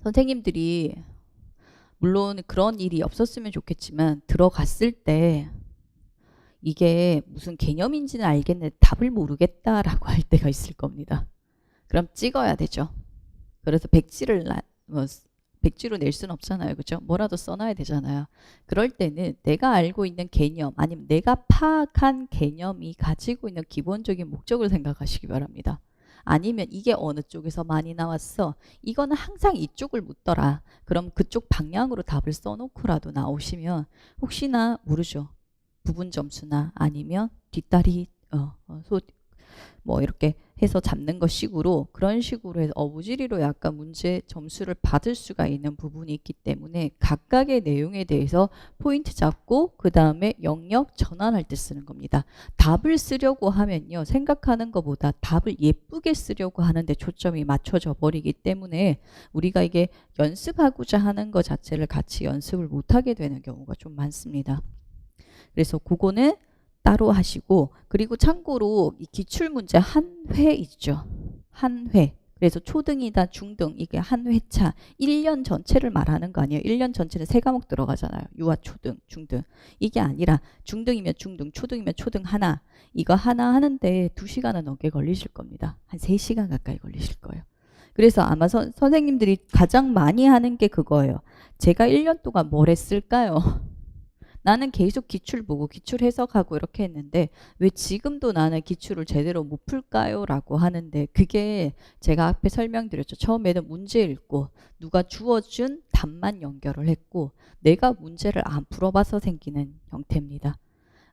선생님들이 물론 그런 일이 없었으면 좋겠지만 들어갔을 때 이게 무슨 개념인지는 알겠는데 답을 모르겠다라고 할 때가 있을 겁니다. 그럼 찍어야 되죠. 그래서 백지로 낼 수는 없잖아요. 그죠? 뭐라도 써놔야 되잖아요. 그럴 때는 내가 알고 있는 개념 아니면 내가 파악한 개념이 가지고 있는 기본적인 목적을 생각하시기 바랍니다. 아니면 이게 어느 쪽에서 많이 나왔어. 이거는 항상 이쪽을 묻더라. 그럼 그쪽 방향으로 답을 써놓고라도 나오시면 혹시나 모르죠. 부분 점수나 아니면 뒷다리 뭐 이렇게 해서 잡는 것 식으로 그런 식으로 해서 어부지리로 약간 문제 점수를 받을 수가 있는 부분이 있기 때문에 각각의 내용에 대해서 포인트 잡고 그 다음에 영역 전환할 때 쓰는 겁니다. 답을 쓰려고 하면요 생각하는 것보다 답을 예쁘게 쓰려고 하는데 초점이 맞춰져 버리기 때문에 우리가 이게 연습하고자 하는 것 자체를 같이 연습을 못하게 되는 경우가 좀 많습니다. 그래서 그거는 따로 하시고 그리고 참고로 이 기출문제 한 회 있죠. 한 회. 그래서 초등이다 중등 이게 한 회차 1년 전체를 말하는 거 아니에요. 1년 전체는 3과목 들어가잖아요. 유아 초등 중등. 이게 아니라 중등이면 중등 초등이면 초등 하나 이거 하나 하는데 2시간은 넘게 걸리실 겁니다. 한 3시간 가까이 걸리실 거예요. 그래서 아마 선생님들이 가장 많이 하는 게 그거예요. 제가 1년 동안 뭘 했을까요? 나는 계속 기출 보고 기출 해석하고 이렇게 했는데 왜 지금도 나는 기출을 제대로 못 풀까요? 라고 하는데 그게 제가 앞에 설명드렸죠. 처음에는 문제 읽고 누가 주어준 답만 연결을 했고 내가 문제를 안 풀어봐서 생기는 형태입니다.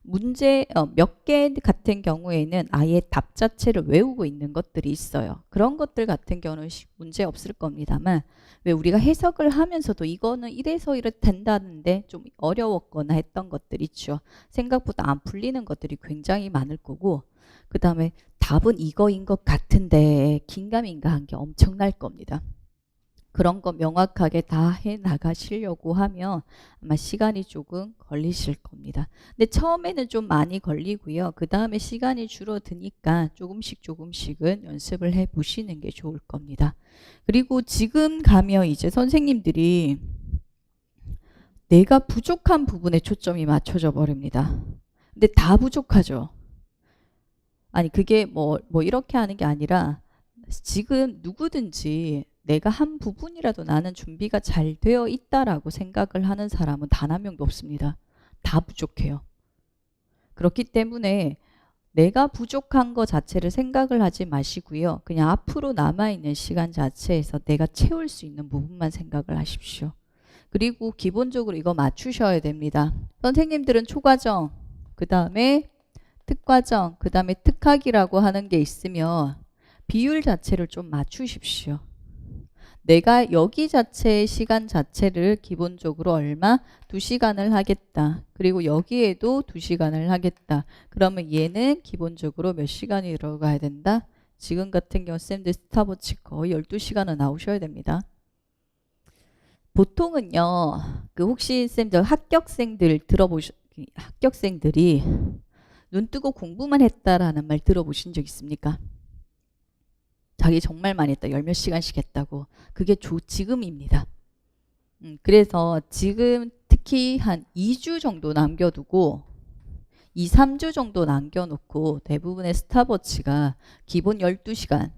문제 몇 개 같은 경우에는 아예 답 자체를 외우고 있는 것들이 있어요. 그런 것들 같은 경우는 문제 없을 겁니다만 왜 우리가 해석을 하면서도 이거는 이래서 된다는데 좀 어려웠거나 했던 것들 있죠. 생각보다 안 풀리는 것들이 굉장히 많을 거고 그 다음에 답은 이거인 것 같은데 긴가민가한 게 엄청날 겁니다. 그런 거 명확하게 다 해 나가시려고 하면 아마 시간이 조금 걸리실 겁니다. 근데 처음에는 좀 많이 걸리고요. 그 다음에 시간이 줄어드니까 조금씩은 연습을 해 보시는 게 좋을 겁니다. 그리고 지금 가면 이제 선생님들이 내가 부족한 부분에 초점이 맞춰져 버립니다. 근데 다 부족하죠. 아니 그게 뭐 이렇게 하는 게 아니라 지금 누구든지 내가 한 부분이라도 나는 준비가 잘 되어 있다라고 생각을 하는 사람은 단 한 명도 없습니다. 다 부족해요. 그렇기 때문에 내가 부족한 거 자체를 생각을 하지 마시고요. 그냥 앞으로 남아있는 시간 자체에서 내가 채울 수 있는 부분만 생각을 하십시오. 그리고 기본적으로 이거 맞추셔야 됩니다. 선생님들은 초과정, 그 다음에 특과정, 그 다음에 특학이라고 하는 게 있으면 비율 자체를 좀 맞추십시오. 내가 여기 자체의 시간 자체를 기본적으로 얼마? 2시간을 하겠다. 그리고 여기에도 2시간을 하겠다. 그러면 얘는 기본적으로 몇 시간이 들어가야 된다? 지금 같은 경우 쌤들 스탑워치 거의 12시간은 나오셔야 됩니다. 보통은요. 그 혹시 쌤들 합격생들이 눈 뜨고 공부만 했다라는 말 들어보신 적 있습니까? 자기 정말 많이 했다. 10몇 시간씩 했다고. 그게 지금입니다. 그래서 지금 특히 한 2주 정도 남겨두고 2, 3주 정도 남겨놓고 대부분의 스탑워치가 기본 12시간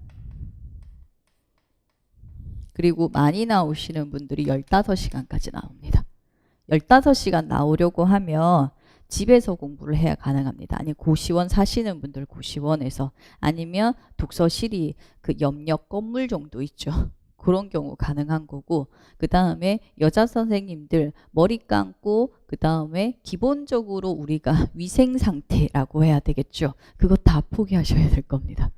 그리고 많이 나오시는 분들이 15시간까지 나옵니다. 15시간 나오려고 하면 집에서 공부를 해야 가능합니다. 아니 고시원 사시는 분들 고시원에서 아니면 독서실이 그 옆 건물 정도 있죠. 그런 경우 가능한 거고 그 다음에 여자 선생님들 머리 감고 그 다음에 기본적으로 우리가 위생 상태라고 해야 되겠죠. 그거 다 포기하셔야 될 겁니다.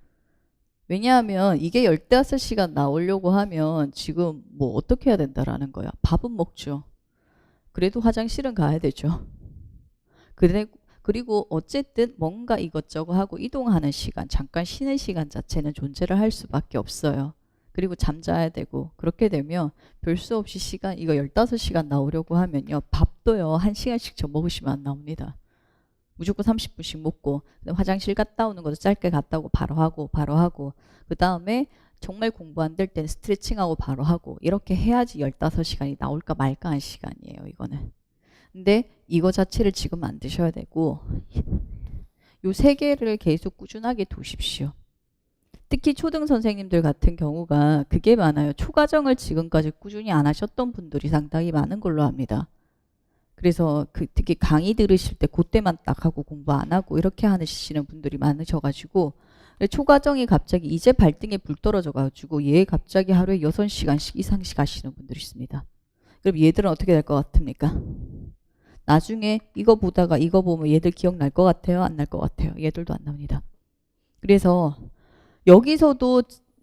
왜냐하면 이게 15시간 나오려고 하면 지금 뭐 어떻게 해야 된다라는 거야. 밥은 먹죠. 그래도 화장실은 가야 되죠. 그리고 어쨌든 뭔가 이것저것 하고 이동하는 시간, 잠깐 쉬는 시간 자체는 존재를 할 수밖에 없어요. 그리고 잠자야 되고 그렇게 되면 별 수 없이 시간 이거 15시간 나오려고 하면요. 밥도요. 1시간씩 저 먹으시면 안 나옵니다. 무조건 30분씩 먹고 화장실 갔다 오는 것도 짧게 갔다 오고 바로 하고 그 다음에 정말 공부 안 될 때는 스트레칭하고 바로 하고 이렇게 해야지 15시간이 나올까 말까 한 시간이에요. 이거는. 근데 이거 자체를 지금 만드셔야 되고 요 3개를 계속 꾸준하게 두십시오. 특히 초등 선생님들 같은 경우가 그게 많아요. 초과정을 지금까지 꾸준히 안 하셨던 분들이 상당히 많은 걸로 압니다. 그래서 특히 강의 들으실 때 그때만 딱 하고 공부 안 하고 이렇게 하시는 분들이 많으셔가지고 초과정이 갑자기 이제 발등에 불 떨어져가지고 얘 갑자기 하루에 6시간씩 이상씩 하시는 분들이 있습니다. 그럼 얘들은 어떻게 될 것 같습니까? 나중에 이거 보다가 이거 보면 얘들 기억날 것 같아요? 안 날 것 같아요? 얘들도 안 나옵니다. 그래서 여기서도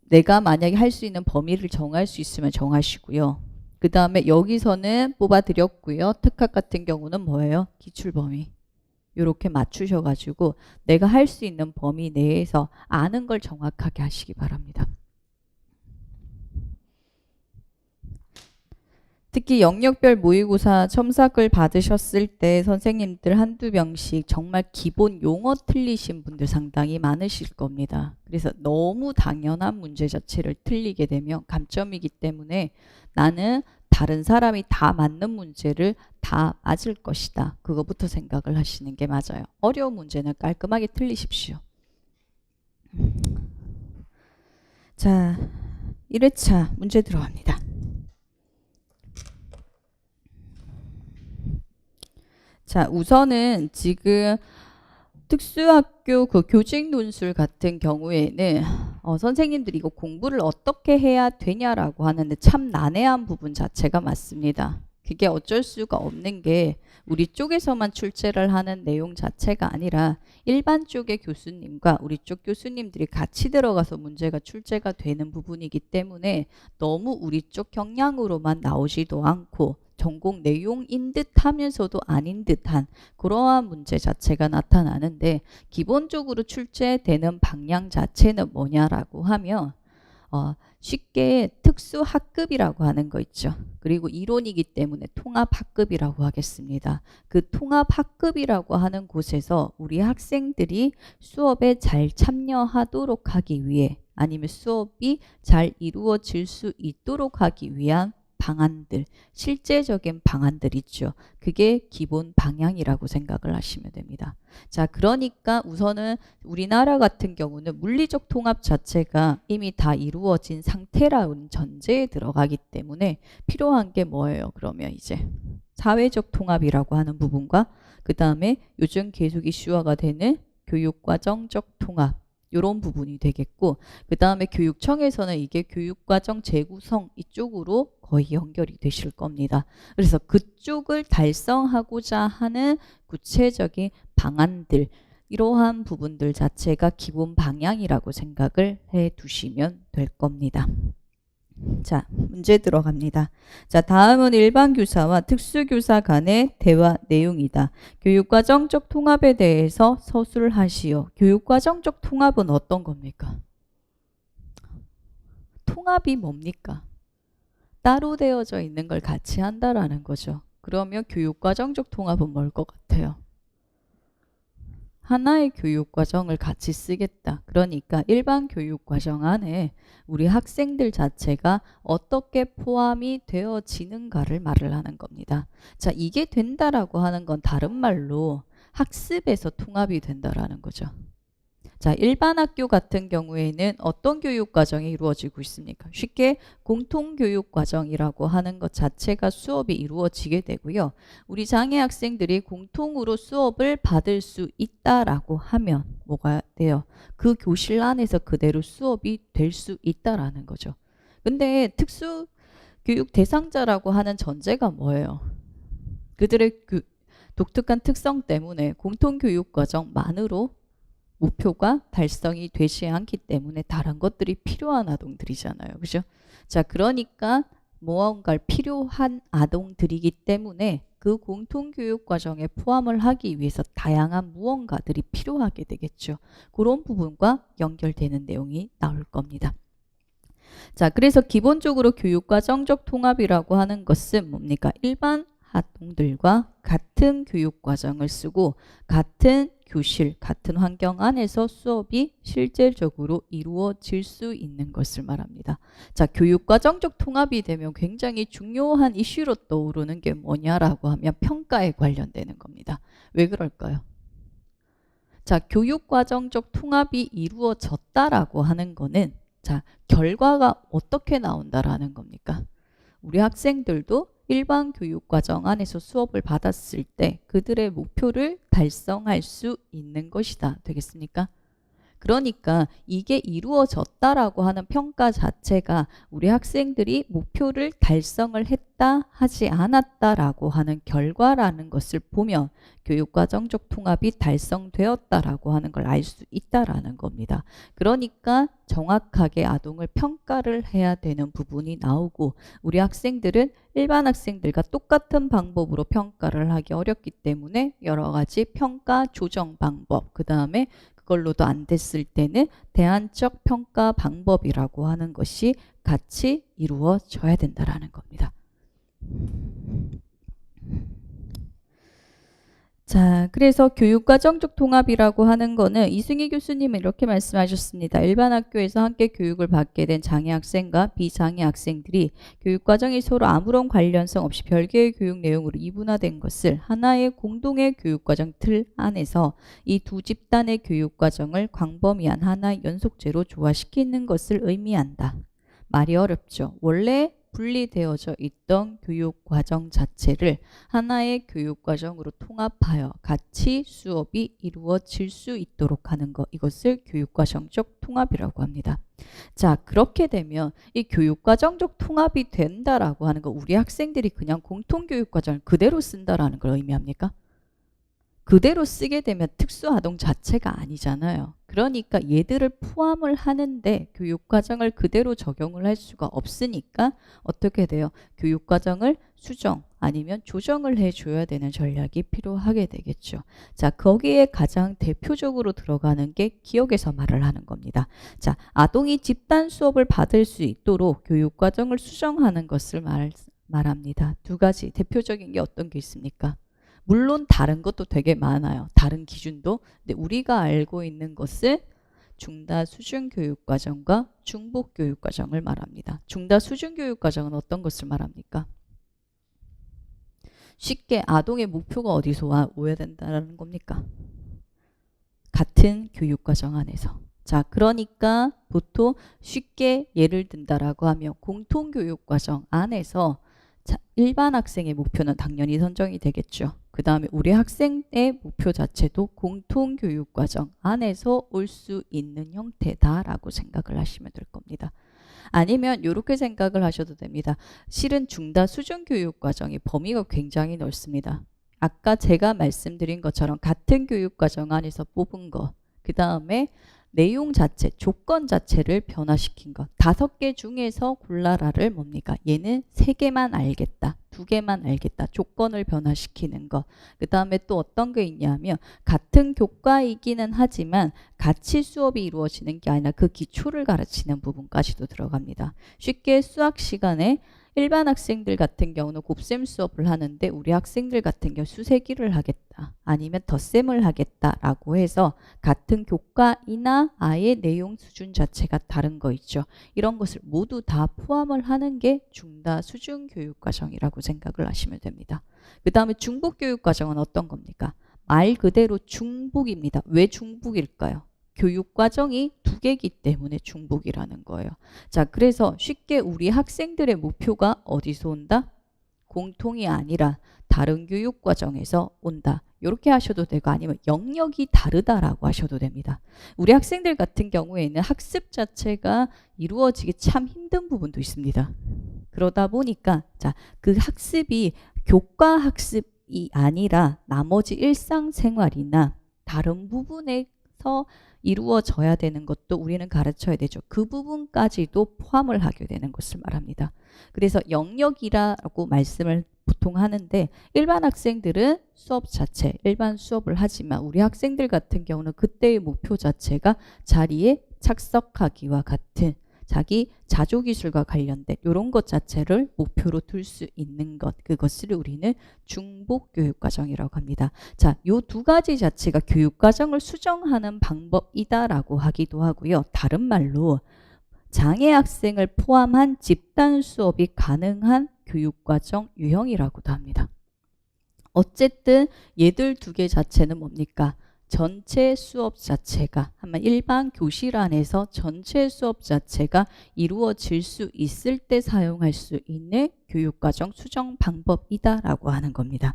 내가 만약에 할 수 있는 범위를 정할 수 있으면 정하시고요. 그 다음에 여기서는 뽑아드렸고요. 특학 같은 경우는 뭐예요? 기출범위. 이렇게 맞추셔가지고 내가 할 수 있는 범위 내에서 아는 걸 정확하게 하시기 바랍니다. 특히 영역별 모의고사 첨삭을 받으셨을 때 선생님들 한두 명씩 정말 기본 용어 틀리신 분들 상당히 많으실 겁니다. 그래서 너무 당연한 문제 자체를 틀리게 되면 감점이기 때문에 나는 다른 사람이 다 맞는 문제를 다 맞을 것이다. 그거부터 생각을 하시는 게 맞아요. 어려운 문제는 깔끔하게 틀리십시오. 자, 1회차 문제 들어갑니다. 자, 우선은 지금 특수학교 그 교직 논술 같은 경우에는 선생님들이 이거 공부를 어떻게 해야 되냐라고 하는데 참 난해한 부분 자체가 맞습니다. 그게 어쩔 수가 없는 게 우리 쪽에서만 출제를 하는 내용 자체가 아니라 일반 쪽의 교수님과 우리 쪽 교수님들이 같이 들어가서 문제가 출제가 되는 부분이기 때문에 너무 우리 쪽 경향으로만 나오지도 않고 전공 내용인 듯 하면서도 아닌 듯한 그러한 문제 자체가 나타나는데 기본적으로 출제되는 방향 자체는 뭐냐라고 하면 쉽게 특수학급이라고 하는 거 있죠. 그리고 이론이기 때문에 통합학급이라고 하겠습니다. 그 통합학급이라고 하는 곳에서 우리 학생들이 수업에 잘 참여하도록 하기 위해 아니면 수업이 잘 이루어질 수 있도록 하기 위한 방안들, 실제적인 방안들 있죠. 그게 기본 방향이라고 생각을 하시면 됩니다. 자, 그러니까 우선은 우리나라 같은 경우는 물리적 통합 자체가 이미 다 이루어진 상태라는 전제에 들어가기 때문에 필요한 게 뭐예요? 그러면 이제 사회적 통합이라고 하는 부분과 그 다음에 요즘 계속 이슈화가 되는 교육과정적 통합 이런 부분이 되겠고 그 다음에 교육청에서는 이게 교육과정 재구성 이쪽으로 거의 연결이 되실 겁니다. 그래서 그쪽을 달성하고자 하는 구체적인 방안들 이러한 부분들 자체가 기본 방향이라고 생각을 해 두시면 될 겁니다. 자, 문제 들어갑니다. 자, 다음은 일반 교사와 특수교사 간의 대화 내용이다. 교육과정적 통합에 대해서 서술하시오. 교육과정적 통합은 어떤 겁니까? 통합이 뭡니까? 따로 되어져 있는 걸 같이 한다라는 거죠. 그러면 교육과정적 통합은 뭘 것 같아요? 하나의 교육과정을 같이 쓰겠다. 그러니까 일반 교육과정 안에 우리 학생들 자체가 어떻게 포함이 되어지는가를 말을 하는 겁니다. 자, 이게 된다라고 하는 건 다른 말로 학습에서 통합이 된다라는 거죠. 자, 일반 학교 같은 경우에는 어떤 교육과정이 이루어지고 있습니까? 쉽게 공통교육과정이라고 하는 것 자체가 수업이 이루어지게 되고요. 우리 장애 학생들이 공통으로 수업을 받을 수 있다라고 하면 뭐가 돼요? 그 교실 안에서 그대로 수업이 될 수 있다라는 거죠. 근데 특수교육 대상자라고 하는 전제가 뭐예요? 그들의 독특한 특성 때문에 공통교육과정만으로 목표가 달성이 되지 않기 때문에 다른 것들이 필요한 아동들이잖아요. 그죠? 자, 그러니까 무언가를 필요한 아동들이기 때문에 그 공통교육 과정에 포함을 하기 위해서 다양한 무언가들이 필요하게 되겠죠. 그런 부분과 연결되는 내용이 나올 겁니다. 자, 그래서 기본적으로 교육과정적 통합이라고 하는 것은 뭡니까? 일반 아동들과 같은 교육과정을 쓰고 같은 교실, 같은 환경 안에서 수업이 실질적으로 이루어질 수 있는 것을 말합니다. 자, 교육과정적 통합이 되면 굉장히 중요한 이슈로 떠오르는 게 뭐냐라고 하면 평가에 관련되는 겁니다. 왜 그럴까요? 자, 교육과정적 통합이 이루어졌다라고 하는 거는 자, 결과가 어떻게 나온다라는 겁니까? 우리 학생들도 일반 교육과정 안에서 수업을 받았을 때 그들의 목표를 달성할 수 있는 것이다. 되겠습니까? 그러니까 이게 이루어졌다라고 하는 평가 자체가 우리 학생들이 목표를 달성을 했다 하지 않았다라고 하는 결과라는 것을 보면 교육과정적 통합이 달성되었다라고 하는 걸 알 수 있다라는 겁니다. 그러니까 정확하게 아동을 평가를 해야 되는 부분이 나오고 우리 학생들은 일반 학생들과 똑같은 방법으로 평가를 하기 어렵기 때문에 여러 가지 평가 조정 방법 그 다음에 그걸로도 안 됐을 때는 대안적 평가 방법이라고 하는 것이 같이 이루어져야 된다라는 겁니다. 자, 그래서 교육과정적 통합이라고 하는 거는 이승희 교수님은 이렇게 말씀하셨습니다. 일반 학교에서 함께 교육을 받게 된 장애 학생과 비장애 학생들이 교육과정이 서로 아무런 관련성 없이 별개의 교육 내용으로 이분화된 것을 하나의 공동의 교육과정 틀 안에서 이 두 집단의 교육과정을 광범위한 하나의 연속제로 조화시키는 것을 의미한다. 말이 어렵죠. 원래 분리되어져 있던 교육과정 자체를 하나의 교육과정으로 통합하여 같이 수업이 이루어질 수 있도록 하는 것, 이것을 교육과정적 통합이라고 합니다. 자, 그렇게 되면 이 교육과정적 통합이 된다라고 하는 거 우리 학생들이 그냥 공통교육과정을 그대로 쓴다라는 걸 의미합니까? 그대로 쓰게 되면 특수아동 자체가 아니잖아요. 그러니까 얘들을 포함을 하는데 교육과정을 그대로 적용을 할 수가 없으니까 어떻게 돼요? 교육과정을 수정 아니면 조정을 해줘야 되는 전략이 필요하게 되겠죠. 자, 거기에 가장 대표적으로 들어가는 게 기억에서 말을 하는 겁니다. 자, 아동이 집단 수업을 받을 수 있도록 교육과정을 수정하는 것을 말합니다. 두 가지 대표적인 게 어떤 게 있습니까? 물론 다른 것도 되게 많아요. 다른 기준도. 근데 우리가 알고 있는 것은 중다 수준 교육과정과 중복 교육과정을 말합니다. 중다 수준 교육과정은 어떤 것을 말합니까? 쉽게 아동의 목표가 어디서 오야 된다는 겁니까? 같은 교육과정 안에서. 자, 그러니까 보통 쉽게 예를 든다라고 하면 공통교육과정 안에서 일반 학생의 목표는 당연히 선정이 되겠죠. 그 다음에 우리 학생의 목표 자체도 공통교육과정 안에서 올 수 있는 형태다라고 생각을 하시면 될 겁니다. 아니면 이렇게 생각을 하셔도 됩니다. 실은 중다 수준 교육과정의 범위가 굉장히 넓습니다. 아까 제가 말씀드린 것처럼 같은 교육과정 안에서 뽑은 거, 그 다음에 내용 자체, 조건 자체를 변화시킨 것. 5개 중에서 골라라를 뭡니까? 얘는 3개만 알겠다. 2개만 알겠다. 조건을 변화시키는 것. 그 다음에 또 어떤 게 있냐면 같은 교과이기는 하지만 같이 수업이 이루어지는 게 아니라 그 기초를 가르치는 부분까지도 들어갑니다. 쉽게 수학 시간에 일반 학생들 같은 경우는 곱셈 수업을 하는데 우리 학생들 같은 경우 수세기를 하겠다. 아니면 덧셈을 하겠다라고 해서 같은 교과이나 아예 내용 수준 자체가 다른 거 있죠. 이런 것을 모두 다 포함을 하는 게 중다 수준 교육과정이라고 생각을 하시면 됩니다. 그 다음에 중복 교육과정은 어떤 겁니까? 말 그대로 중복입니다. 왜 중복일까요? 교육과정이 2개이기 때문에 중복이라는 거예요. 자, 그래서 쉽게 우리 학생들의 목표가 어디서 온다? 공통이 아니라 다른 교육과정에서 온다. 이렇게 하셔도 되고 아니면 영역이 다르다라고 하셔도 됩니다. 우리 학생들 같은 경우에는 학습 자체가 이루어지기 참 힘든 부분도 있습니다. 그러다 보니까 자, 그 학습이 교과 학습이 아니라 나머지 일상생활이나 다른 부분에서 이루어져야 되는 것도 우리는 가르쳐야 되죠. 그 부분까지도 포함을 하게 되는 것을 말합니다. 그래서 영역이라고 말씀을 보통 하는데 일반 학생들은 수업 자체, 일반 수업을 하지만 우리 학생들 같은 경우는 그때의 목표 자체가 자리에 착석하기와 같은 자기 자조기술과 관련된 이런 것 자체를 목표로 둘 수 있는 것, 그것을 우리는 중복 교육과정이라고 합니다. 자, 요 2가지 자체가 교육과정을 수정하는 방법이다라고 하기도 하고요. 다른 말로 장애 학생을 포함한 집단 수업이 가능한 교육과정 유형이라고도 합니다. 어쨌든 얘들 2개 자체는 뭡니까? 전체 수업 자체가 아마 일반 교실 안에서 전체 수업 자체가 이루어질 수 있을 때 사용할 수 있는 교육과정 수정 방법이다라고 하는 겁니다.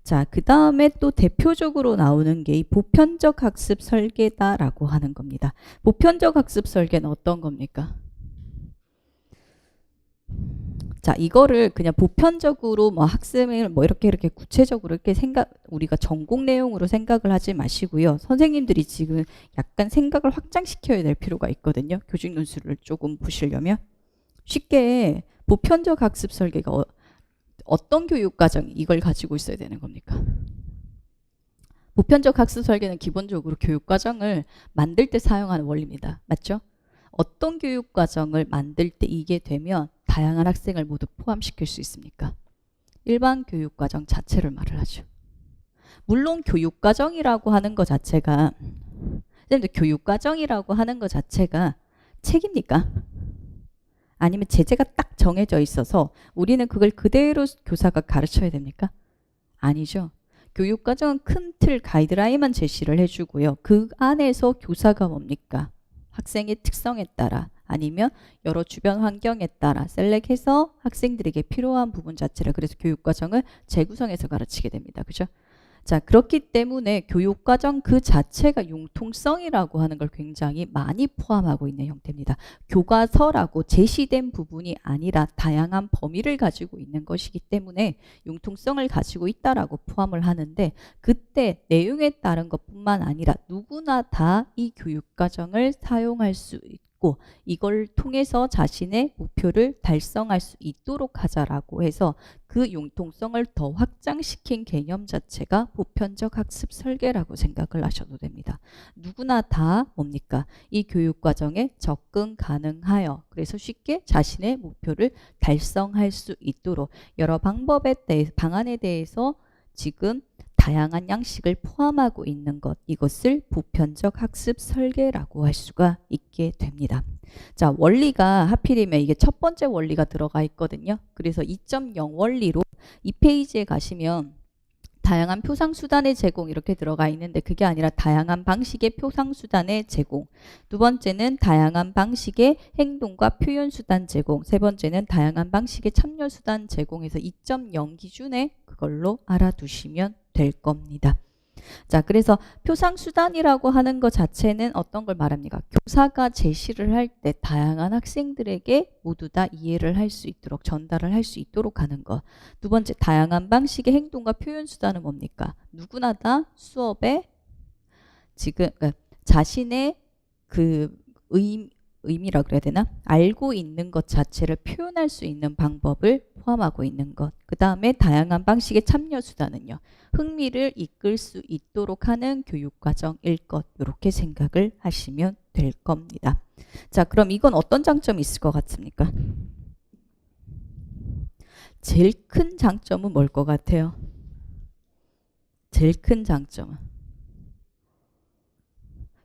자, 그 다음에 또 대표적으로 나오는 게 이 보편적 학습 설계다라고 하는 겁니다. 보편적 학습 설계는 어떤 겁니까? 자, 이거를 그냥 보편적으로 뭐 학습을 뭐 이렇게 구체적으로 이렇게 우리가 전공 내용으로 생각을 하지 마시고요. 선생님들이 지금 약간 생각을 확장시켜야 될 필요가 있거든요. 교직 논술을 조금 보시려면. 쉽게 보편적 학습 설계가 어떤 교육과정이 이걸 가지고 있어야 되는 겁니까? 보편적 학습 설계는 기본적으로 교육과정을 만들 때 사용하는 원리입니다. 맞죠? 어떤 교육과정을 만들 때 이게 되면 다양한 학생을 모두 포함시킬 수 있습니까? 일반 교육과정 자체를 말을 하죠. 물론 교육과정이라고 하는 것 자체가 선생님들 교육과정이라고 하는 것 자체가 책입니까? 아니면 제재가 딱 정해져 있어서 우리는 그걸 그대로 교사가 가르쳐야 됩니까? 아니죠. 교육과정은 큰 틀 가이드라인만 제시를 해주고요. 그 안에서 교사가 뭡니까? 학생의 특성에 따라 아니면 여러 주변 환경에 따라 셀렉해서 학생들에게 필요한 부분 자체를 그래서 교육과정을 재구성해서 가르치게 됩니다. 그죠? 자, 그렇기 때문에 교육과정 그 자체가 융통성이라고 하는 걸 굉장히 많이 포함하고 있는 형태입니다. 교과서라고 제시된 부분이 아니라 다양한 범위를 가지고 있는 것이기 때문에 융통성을 가지고 있다라고 포함을 하는데, 그때 내용에 따른 것뿐만 아니라 누구나 다 이 교육과정을 사용할 수 있고 이걸 통해서 자신의 목표를 달성할 수 있도록 하자라고 해서 그 융통성을 더 확장시킨 개념 자체가 보편적 학습 설계라고 생각을 하셔도 됩니다. 누구나 다 뭡니까? 이 교육과정에 접근 가능하여 그래서 쉽게 자신의 목표를 달성할 수 있도록 여러 방안에 대해서 지금 다양한 양식을 포함하고 있는 것, 이것을 보편적 학습 설계라고 할 수가 있게 됩니다. 자, 원리가 하필이면 이게 첫 번째 원리가 들어가 있거든요. 그래서 2.0 원리로 이 페이지에 가시면 다양한 표상수단의 제공 이렇게 들어가 있는데, 그게 아니라 다양한 방식의 표상수단의 제공, 두 번째는 다양한 방식의 행동과 표현수단 제공, 세 번째는 다양한 방식의 참여수단 제공해서 2.0 기준에 그걸로 알아두시면 될 겁니다. 자, 그래서 표상수단이라고 하는 것 자체는 어떤 걸 말합니까? 교사가 제시를 할 때 다양한 학생들에게 모두 다 이해를 할 수 있도록 전달을 할 수 있도록 하는 것. 두 번째, 다양한 방식의 행동과 표현수단은 뭡니까? 누구나 다 수업에 지금 자신의 그 의미라 그래야 되나? 알고 있는 것 자체를 표현할 수 있는 방법을 포함하고 있는 것. 그 다음에 다양한 방식의 참여 수단은요. 흥미를 이끌 수 있도록 하는 교육과정일 것. 이렇게 생각을 하시면 될 겁니다. 자, 그럼 이건 어떤 장점이 있을 것 같습니까? 제일 큰 장점은 뭘 것 같아요? 제일 큰 장점은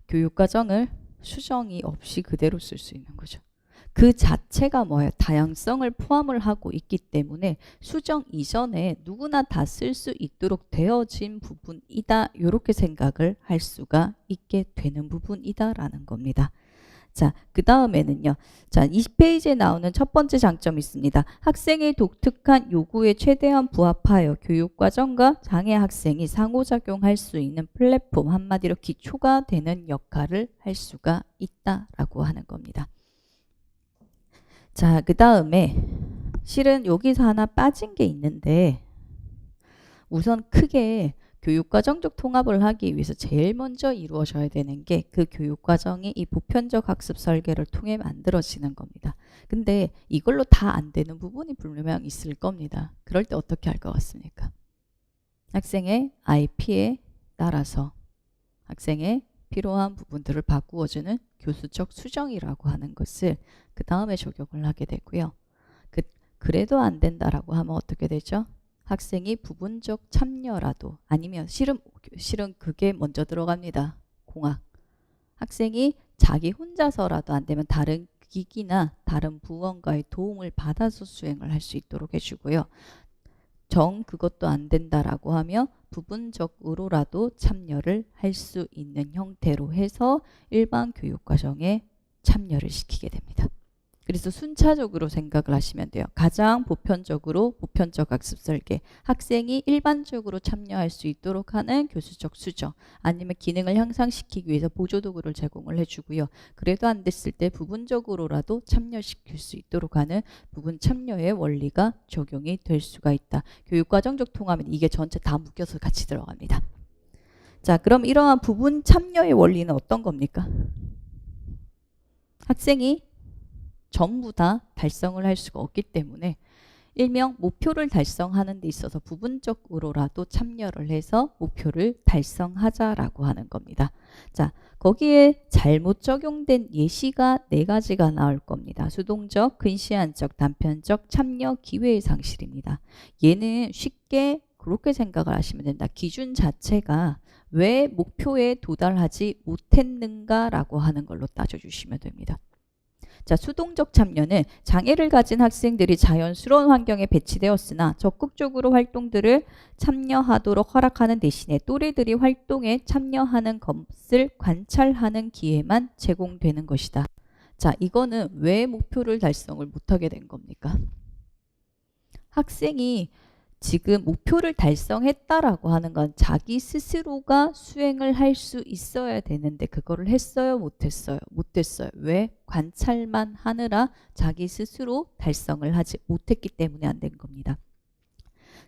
교육과정을 수정이 없이 그대로 쓸 수 있는 거죠. 그 자체가 뭐예요? 다양성을 포함을 하고 있기 때문에 수정 이전에 누구나 다 쓸 수 있도록 되어진 부분이다. 이렇게 생각을 할 수가 있게 되는 부분이다라는 겁니다. 자, 그 다음에는요. 자, 20페이지에 나오는 첫 번째 장점이 있습니다. 학생의 독특한 요구에 최대한 부합하여 교육과정과 장애 학생이 상호작용할 수 있는 플랫폼, 한마디로 기초가 되는 역할을 할 수가 있다라고 하는 겁니다. 자, 그 다음에 실은 여기서 하나 빠진 게 있는데, 우선 크게 교육과정적 통합을 하기 위해서 제일 먼저 이루어져야 되는 게 그 교육과정이 이 보편적 학습 설계를 통해 만들어지는 겁니다. 근데 이걸로 다 안 되는 부분이 분명 있을 겁니다. 그럴 때 어떻게 할 것 같습니까? 학생의 IP에 따라서 학생의 필요한 부분들을 바꾸어주는 교수적 수정이라고 하는 것을 그 다음에 적용을 하게 되고요. 그래도 안 된다라고 하면 어떻게 되죠? 학생이 부분적 참여라도 아니면 실은 그게 먼저 들어갑니다. 공학. 학생이 자기 혼자서라도 안 되면 다른 기기나 다른 부원과의 도움을 받아서 수행을 할 수 있도록 해주고요. 그것도 안 된다라고 하면 부분적으로라도 참여를 할 수 있는 형태로 해서 일반 교육과정에 참여를 시키게 됩니다. 그래서 순차적으로 생각을 하시면 돼요. 가장 보편적으로 보편적 학습 설계, 학생이 일반적으로 참여할 수 있도록 하는 교수적 수정, 아니면 기능을 향상시키기 위해서 보조도구를 제공을 해주고요. 그래도 안 됐을 때 부분적으로라도 참여시킬 수 있도록 하는 부분 참여의 원리가 적용이 될 수가 있다. 교육과정적 통합은 이게 전체 다 묶여서 같이 들어갑니다. 자, 그럼 이러한 부분 참여의 원리는 어떤 겁니까? 학생이 전부 다 달성을 할 수가 없기 때문에 일명 목표를 달성하는 데 있어서 부분적으로라도 참여를 해서 목표를 달성하자라고 하는 겁니다. 자, 거기에 잘못 적용된 예시가 4가지가 나올 겁니다. 수동적, 근시안적, 단편적 참여 기회의 상실입니다. 얘는 쉽게 그렇게 생각을 하시면 된다. 기준 자체가 왜 목표에 도달하지 못했는가라고 하는 걸로 따져주시면 됩니다. 자, 수동적 참여는 장애를 가진 학생들이 자연스러운 환경에 배치되었으나 적극적으로 활동들을 참여하도록 허락하는 대신에 또래들이 활동에 참여하는 것을 관찰하는 기회만 제공되는 것이다. 자, 이거는 왜 목표를 달성을 못하게 된 겁니까? 학생이 지금 목표를 달성했다라고 하는 건 자기 스스로가 수행을 할 수 있어야 되는데 그거를 했어요? 못했어요? 못했어요. 왜? 관찰만 하느라 자기 스스로 달성을 하지 못했기 때문에 안 된 겁니다.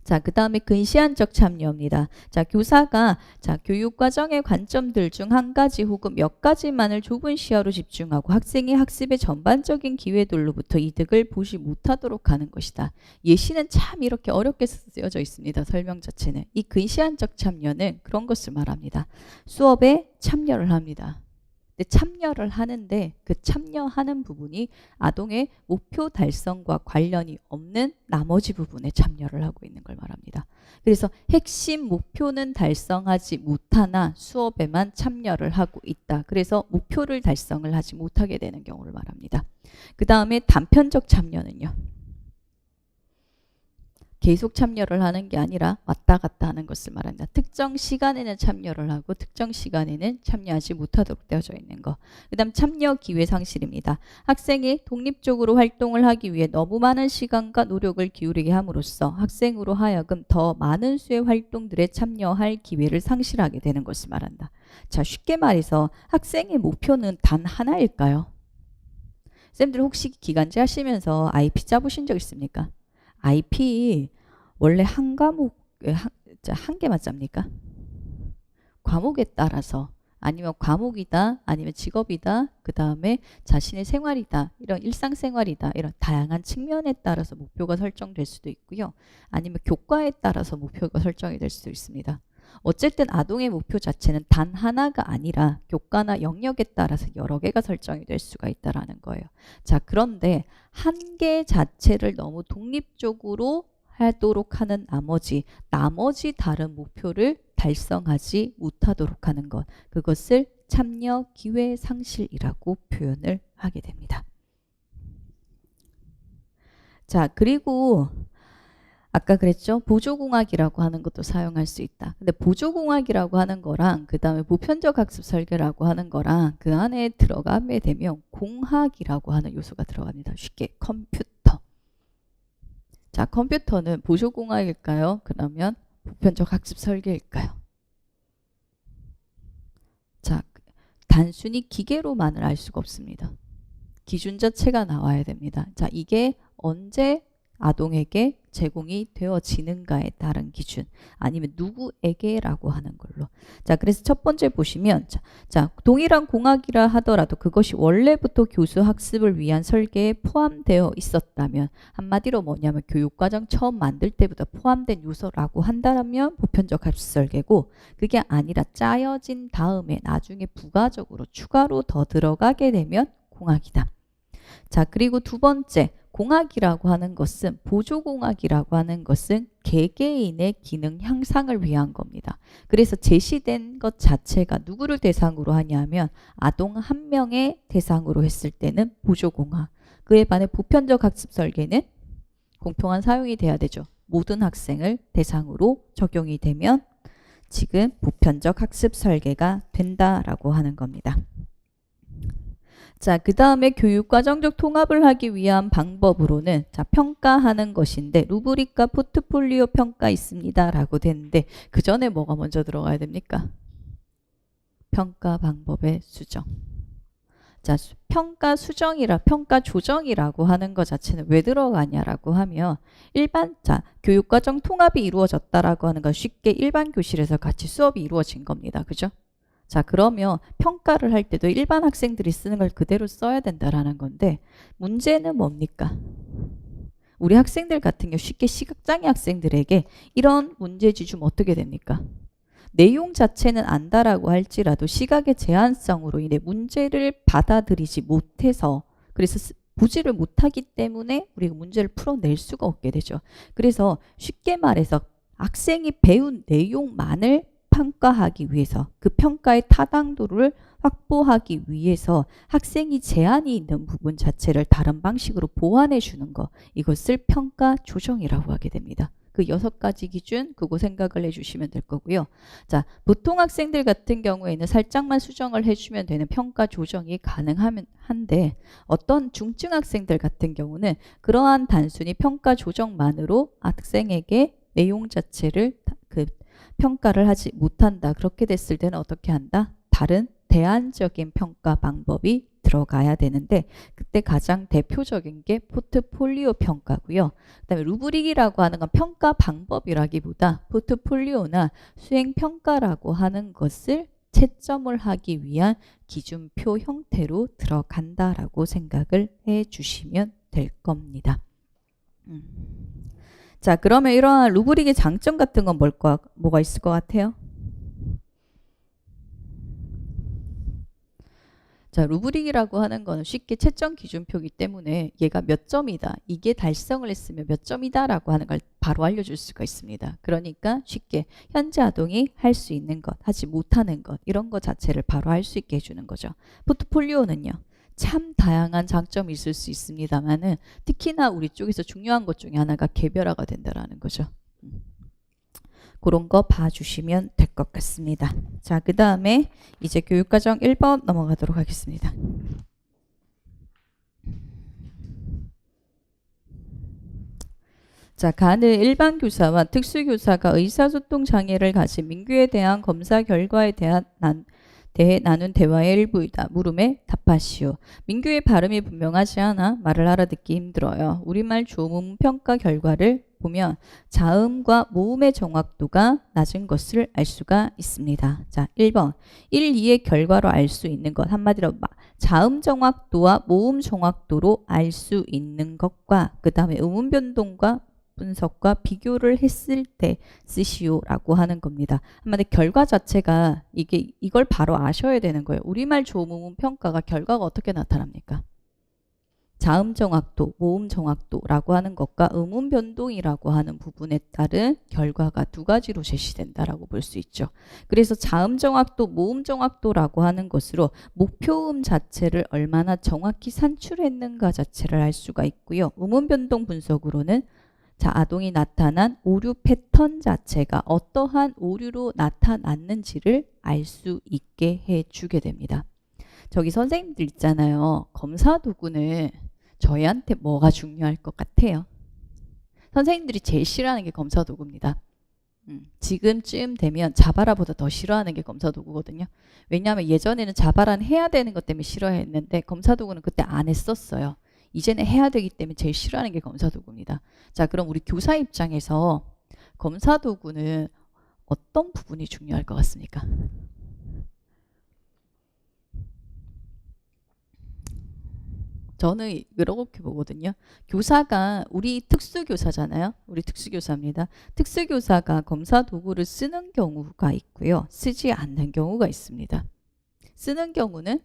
자, 그 다음에 근시안적 참여입니다. 자, 교사가 교육과정의 관점들 중 한 가지 혹은 몇 가지만을 좁은 시야로 집중하고 학생이 학습의 전반적인 기회들로부터 이득을 보지 못하도록 하는 것이다. 예시는 참 이렇게 어렵게 쓰여져 있습니다. 설명 자체는. 이 근시안적 참여는 그런 것을 말합니다. 수업에 참여를 합니다. 근데 참여를 하는데 그 참여하는 부분이 아동의 목표 달성과 관련이 없는 나머지 부분에 참여를 하고 있는 걸 말합니다. 그래서 핵심 목표는 달성하지 못하나 수업에만 참여를 하고 있다. 그래서 목표를 달성을 하지 못하게 되는 경우를 말합니다. 그 다음에 단편적 참여는요. 계속 참여를 하는 게 아니라 왔다 갔다 하는 것을 말합니다. 특정 시간에는 참여를 하고 특정 시간에는 참여하지 못하도록 되어져 있는 거. 그 다음 참여 기회 상실입니다. 학생이 독립적으로 활동을 하기 위해 너무 많은 시간과 노력을 기울이게 함으로써 학생으로 하여금 더 많은 수의 활동들에 참여할 기회를 상실하게 되는 것을 말한다. 자, 쉽게 말해서 학생의 목표는 단 하나일까요? 쌤들 혹시 기간제 하시면서 IP 짜보신 적 있습니까? IP 원래 한 과목에 한 개만 짭니까? 과목에 따라서 아니면 과목이다 아니면 직업이다 그 다음에 자신의 생활이다 이런 일상생활이다 이런 다양한 측면에 따라서 목표가 설정될 수도 있고요. 아니면 교과에 따라서 목표가 설정이 될 수도 있습니다. 어쨌든 아동의 목표 자체는 단 하나가 아니라 교과나 영역에 따라서 여러 개가 설정이 될 수가 있다라는 거예요. 자, 그런데 한 개 자체를 너무 독립적으로 하도록 하는 나머지 다른 목표를 달성하지 못하도록 하는 것, 그것을 참여 기회 상실이라고 표현을 하게 됩니다. 자, 그리고 아까 그랬죠? 보조공학이라고 하는 것도 사용할 수 있다. 근데 보조공학이라고 하는 거랑 그 다음에 보편적 학습 설계라고 하는 거랑 그 안에 들어가게 되면 공학이라고 하는 요소가 들어갑니다. 쉽게 컴퓨터. 자, 컴퓨터는 보조공학일까요? 그러면 보편적 학습 설계일까요? 자, 단순히 기계로만을 알 수가 없습니다. 기준 자체가 나와야 됩니다. 자, 이게 언제 아동에게 제공이 되어지는가에 따른 기준 아니면 누구에게라고 하는 걸로. 자, 그래서 첫 번째 보시면 자, 동일한 공학이라 하더라도 그것이 원래부터 교수 학습을 위한 설계에 포함되어 있었다면 한마디로 뭐냐면 교육과정 처음 만들 때부터 포함된 요소라고 한다면 보편적 학습 설계고 그게 아니라 짜여진 다음에 나중에 부가적으로 추가로 더 들어가게 되면 공학이다. 자, 그리고 두 번째 공학이라고 하는 것은 보조공학이라고 하는 것은 개개인의 기능 향상을 위한 겁니다. 그래서 제시된 것 자체가 누구를 대상으로 하냐면 아동 한 명의 대상으로 했을 때는 보조공학. 그에 반해 보편적 학습 설계는 공평한 사용이 돼야 되죠. 모든 학생을 대상으로 적용이 되면 지금 보편적 학습 설계가 된다라고 하는 겁니다. 자, 그 다음에 교육과정적 통합을 하기 위한 방법으로는 자, 평가하는 것인데 루브릭과 포트폴리오 평가 있습니다 라고 되는데 그 전에 뭐가 먼저 들어가야 됩니까? 평가 방법의 수정. 자, 평가 수정이라 평가 조정이라고 하는 것 자체는 왜 들어가냐라고 하면 자, 교육과정 통합이 이루어졌다라고 하는 건 쉽게 일반 교실에서 같이 수업이 이루어진 겁니다. 그죠? 자, 그러면 평가를 할 때도 일반 학생들이 쓰는 걸 그대로 써야 된다라는 건데 문제는 뭡니까? 우리 학생들 같은 경우 쉽게 시각장애 학생들에게 이런 문제지 좀 어떻게 됩니까? 내용 자체는 안다라고 할지라도 시각의 제한성으로 인해 문제를 받아들이지 못해서 그래서 보지를 못하기 때문에 우리가 문제를 풀어낼 수가 없게 되죠. 그래서 쉽게 말해서 학생이 배운 내용만을 평가하기 위해서 그 평가의 타당도를 확보하기 위해서 학생이 제한이 있는 부분 자체를 다른 방식으로 보완해 주는 거 이것을 평가 조정이라고 하게 됩니다. 그 6가지 기준 그거 생각을 해주시면 될 거고요. 자, 보통 학생들 같은 경우에는 살짝만 수정을 해주면 되는 평가 조정이 가능한데 어떤 중증 학생들 같은 경우는 그러한 단순히 평가 조정만으로 학생에게 내용 자체를 그 평가를 하지 못한다. 그렇게 됐을 때는 어떻게 한다? 다른 대안적인 평가 방법이 들어가야 되는데 그때 가장 대표적인 게 포트폴리오 평가고요. 그다음에 루브릭이라고 하는 건 평가 방법이라기보다 포트폴리오나 수행 평가라고 하는 것을 채점을 하기 위한 기준표 형태로 들어간다라고 생각을 해 주시면 될 겁니다. 자, 그러면 이러한 루브릭의 장점 같은 건 뭐가 있을 것 같아요? 자, 루브릭이라고 하는 거는 쉽게 채점 기준표이기 때문에 얘가 몇 점이다. 이게 달성을 했으면 몇 점이다 라고 하는 걸 바로 알려줄 수가 있습니다. 그러니까 쉽게 현재 아동이 할 수 있는 것, 하지 못하는 것 이런 것 자체를 바로 할 수 있게 해주는 거죠. 포트폴리오는요. 참 다양한 장점이 있을 수 있습니다만은 특히나 우리 쪽에서 중요한 것 중에 하나가 개별화가 된다라는 거죠. 그런 거 봐주시면 될 것 같습니다. 자, 그 다음에 이제 교육과정 1번 넘어가도록 하겠습니다. 자, 가는 일반 교사와 특수교사가 의사소통 장애를 가진 민규에 대한 검사 결과에 대해 나눈 대화의 일부이다. 물음에 답하시오. 민규의 발음이 분명하지 않아 말을 알아듣기 힘들어요. 우리말 조문 평가 결과를 보면 자음과 모음의 정확도가 낮은 것을 알 수가 있습니다. 자, 1번 1, 2의 결과로 알 수 있는 것. 한마디로 자음 정확도와 모음 정확도로 알 수 있는 것과 그 다음에 음운 변동과 분석과 비교를 했을 때 쓰시오라고 하는 겁니다. 한마디로 결과 자체가 이걸 바로 아셔야 되는 거예요. 우리말 조문 평가가 결과가 어떻게 나타납니까? 자음 정확도, 모음 정확도라고 하는 것과 음운 변동이라고 하는 부분에 따른 결과가 두 가지로 제시된다라고 볼 수 있죠. 그래서 자음 정확도, 모음 정확도라고 하는 것으로 목표음 자체를 얼마나 정확히 산출했는가 자체를 알 수가 있고요. 음운 변동 분석으로는 자, 아동이 나타난 오류 패턴 자체가 어떠한 오류로 나타났는지를 알 수 있게 해주게 됩니다. 저기 선생님들 있잖아요. 검사 도구는 저희한테 뭐가 중요할 것 같아요? 선생님들이 제일 싫어하는 게 검사 도구입니다. 지금쯤 되면 자바라보다 더 싫어하는 게 검사 도구거든요. 왜냐하면 예전에는 자바라는 해야 되는 것 때문에 싫어했는데 검사 도구는 그때 안 했었어요. 이제는 해야 되기 때문에 제일 싫어하는 게 검사 도구입니다. 자, 그럼 우리 교사 입장에서 검사 도구는 어떤 부분이 중요할 것 같습니까? 저는 이렇게 보거든요. 교사가 우리 특수교사잖아요. 우리 특수교사입니다. 특수교사가 검사 도구를 쓰는 경우가 있고요. 쓰지 않는 경우가 있습니다. 쓰는 경우는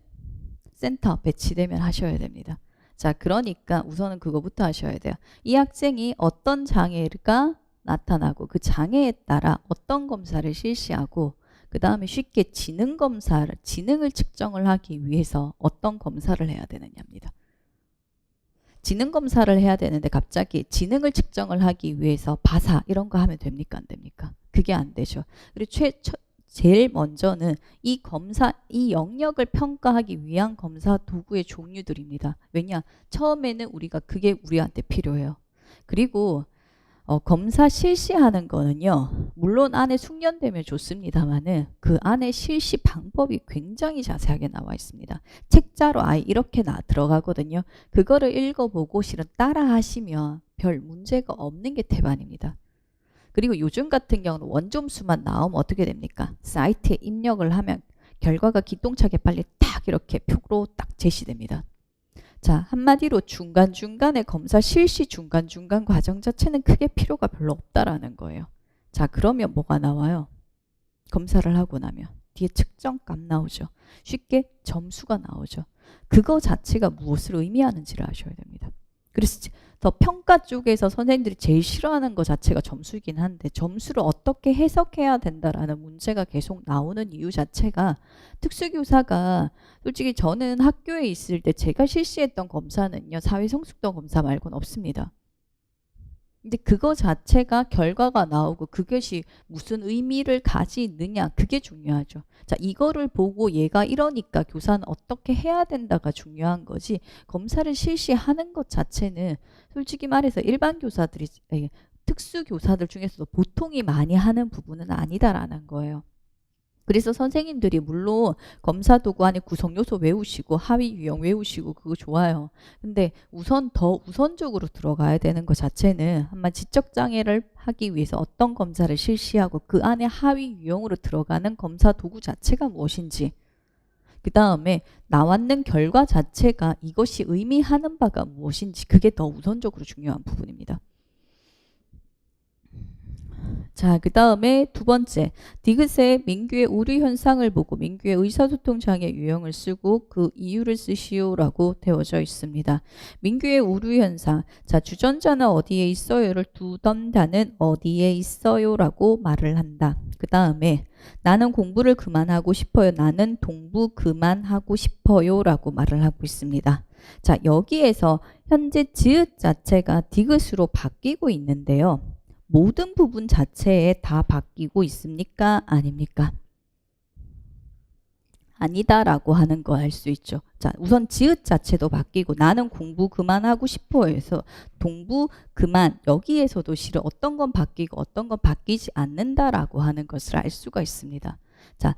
센터 배치되면 하셔야 됩니다. 자, 그러니까 우선은 그거부터 하셔야 돼요. 이 학생이 어떤 장애가 나타나고 그 장애에 따라 어떤 검사를 실시하고 그 다음에 쉽게 지능을 측정을 하기 위해서 어떤 검사를 해야 되느냐입니다. 지능검사를 해야 되는데 갑자기 지능을 측정을 하기 위해서 바사 이런 거 하면 됩니까? 안 됩니까? 그게 안 되죠. 그리고 제일 먼저는 이 영역을 평가하기 위한 검사 도구의 종류들입니다. 왜냐? 처음에는 그게 우리한테 필요해요. 그리고 검사 실시하는 거는요. 물론 안에 숙련되면 좋습니다만은 그 안에 실시 방법이 굉장히 자세하게 나와 있습니다. 책자로 아예 이렇게 들어가거든요. 그거를 읽어보고 실은 따라 하시면 별 문제가 없는 게 대반입니다. 그리고 요즘 같은 경우는 원점수만 나오면 어떻게 됩니까? 사이트에 입력을 하면 결과가 기똥차게 빨리 딱 이렇게 표로 딱 제시됩니다. 자, 한마디로 중간중간에 검사 실시 중간중간 과정 자체는 크게 필요가 별로 없다라는 거예요. 자, 그러면 뭐가 나와요? 검사를 하고 나면 뒤에 측정값 나오죠. 쉽게 점수가 나오죠. 그거 자체가 무엇을 의미하는지를 아셔야 됩니다. 그래서 더 평가 쪽에서 선생님들이 제일 싫어하는 것 자체가 점수이긴 한데 점수를 어떻게 해석해야 된다라는 문제가 계속 나오는 이유 자체가 특수교사가 솔직히 저는 학교에 있을 때 제가 실시했던 검사는요. 사회성숙도 검사 말고는 없습니다. 근데 그거 자체가 결과가 나오고 그것이 무슨 의미를 가지느냐 그게 중요하죠. 자, 이거를 보고 얘가 이러니까 교사는 어떻게 해야 된다가 중요한 거지 검사를 실시하는 것 자체는 솔직히 말해서 일반 교사들이 특수교사들 중에서도 보통이 많이 하는 부분은 아니다라는 거예요. 그래서 선생님들이 물론 검사 도구 안에 구성 요소 외우시고 하위 유형 외우시고 그거 좋아요. 근데 더 우선적으로 들어가야 되는 것 자체는 한번 지적장애를 하기 위해서 어떤 검사를 실시하고 그 안에 하위 유형으로 들어가는 검사 도구 자체가 무엇인지, 그 다음에 나왔는 결과 자체가 이것이 의미하는 바가 무엇인지, 그게 더 우선적으로 중요한 부분입니다. 자, 그 다음에 두 번째, 디귿의 민규의 오류 현상을 보고 민규의 의사소통 장애 유형을 쓰고 그 이유를 쓰시오라고 되어져 있습니다. 민규의 오류 현상, 자, 주전자는 어디에 있어요를 두던다는 어디에 있어요라고 말을 한다. 그 다음에 나는 공부를 그만하고 싶어요. 나는 동부 그만하고 싶어요라고 말을 하고 있습니다. 자, 여기에서 현재 지읒 자체가 디귿으로 바뀌고 있는데요. 모든 부분 자체에 다 바뀌고 있습니까? 아닙니까? 아니다라고 하는 거 알 수 있죠. 자, 우선 지읒 자체도 바뀌고 나는 공부 그만하고 싶어해서 동부 그만, 여기에서도 실은 어떤 건 바뀌고 어떤 건 바뀌지 않는다라고 하는 것을 알 수가 있습니다. 자,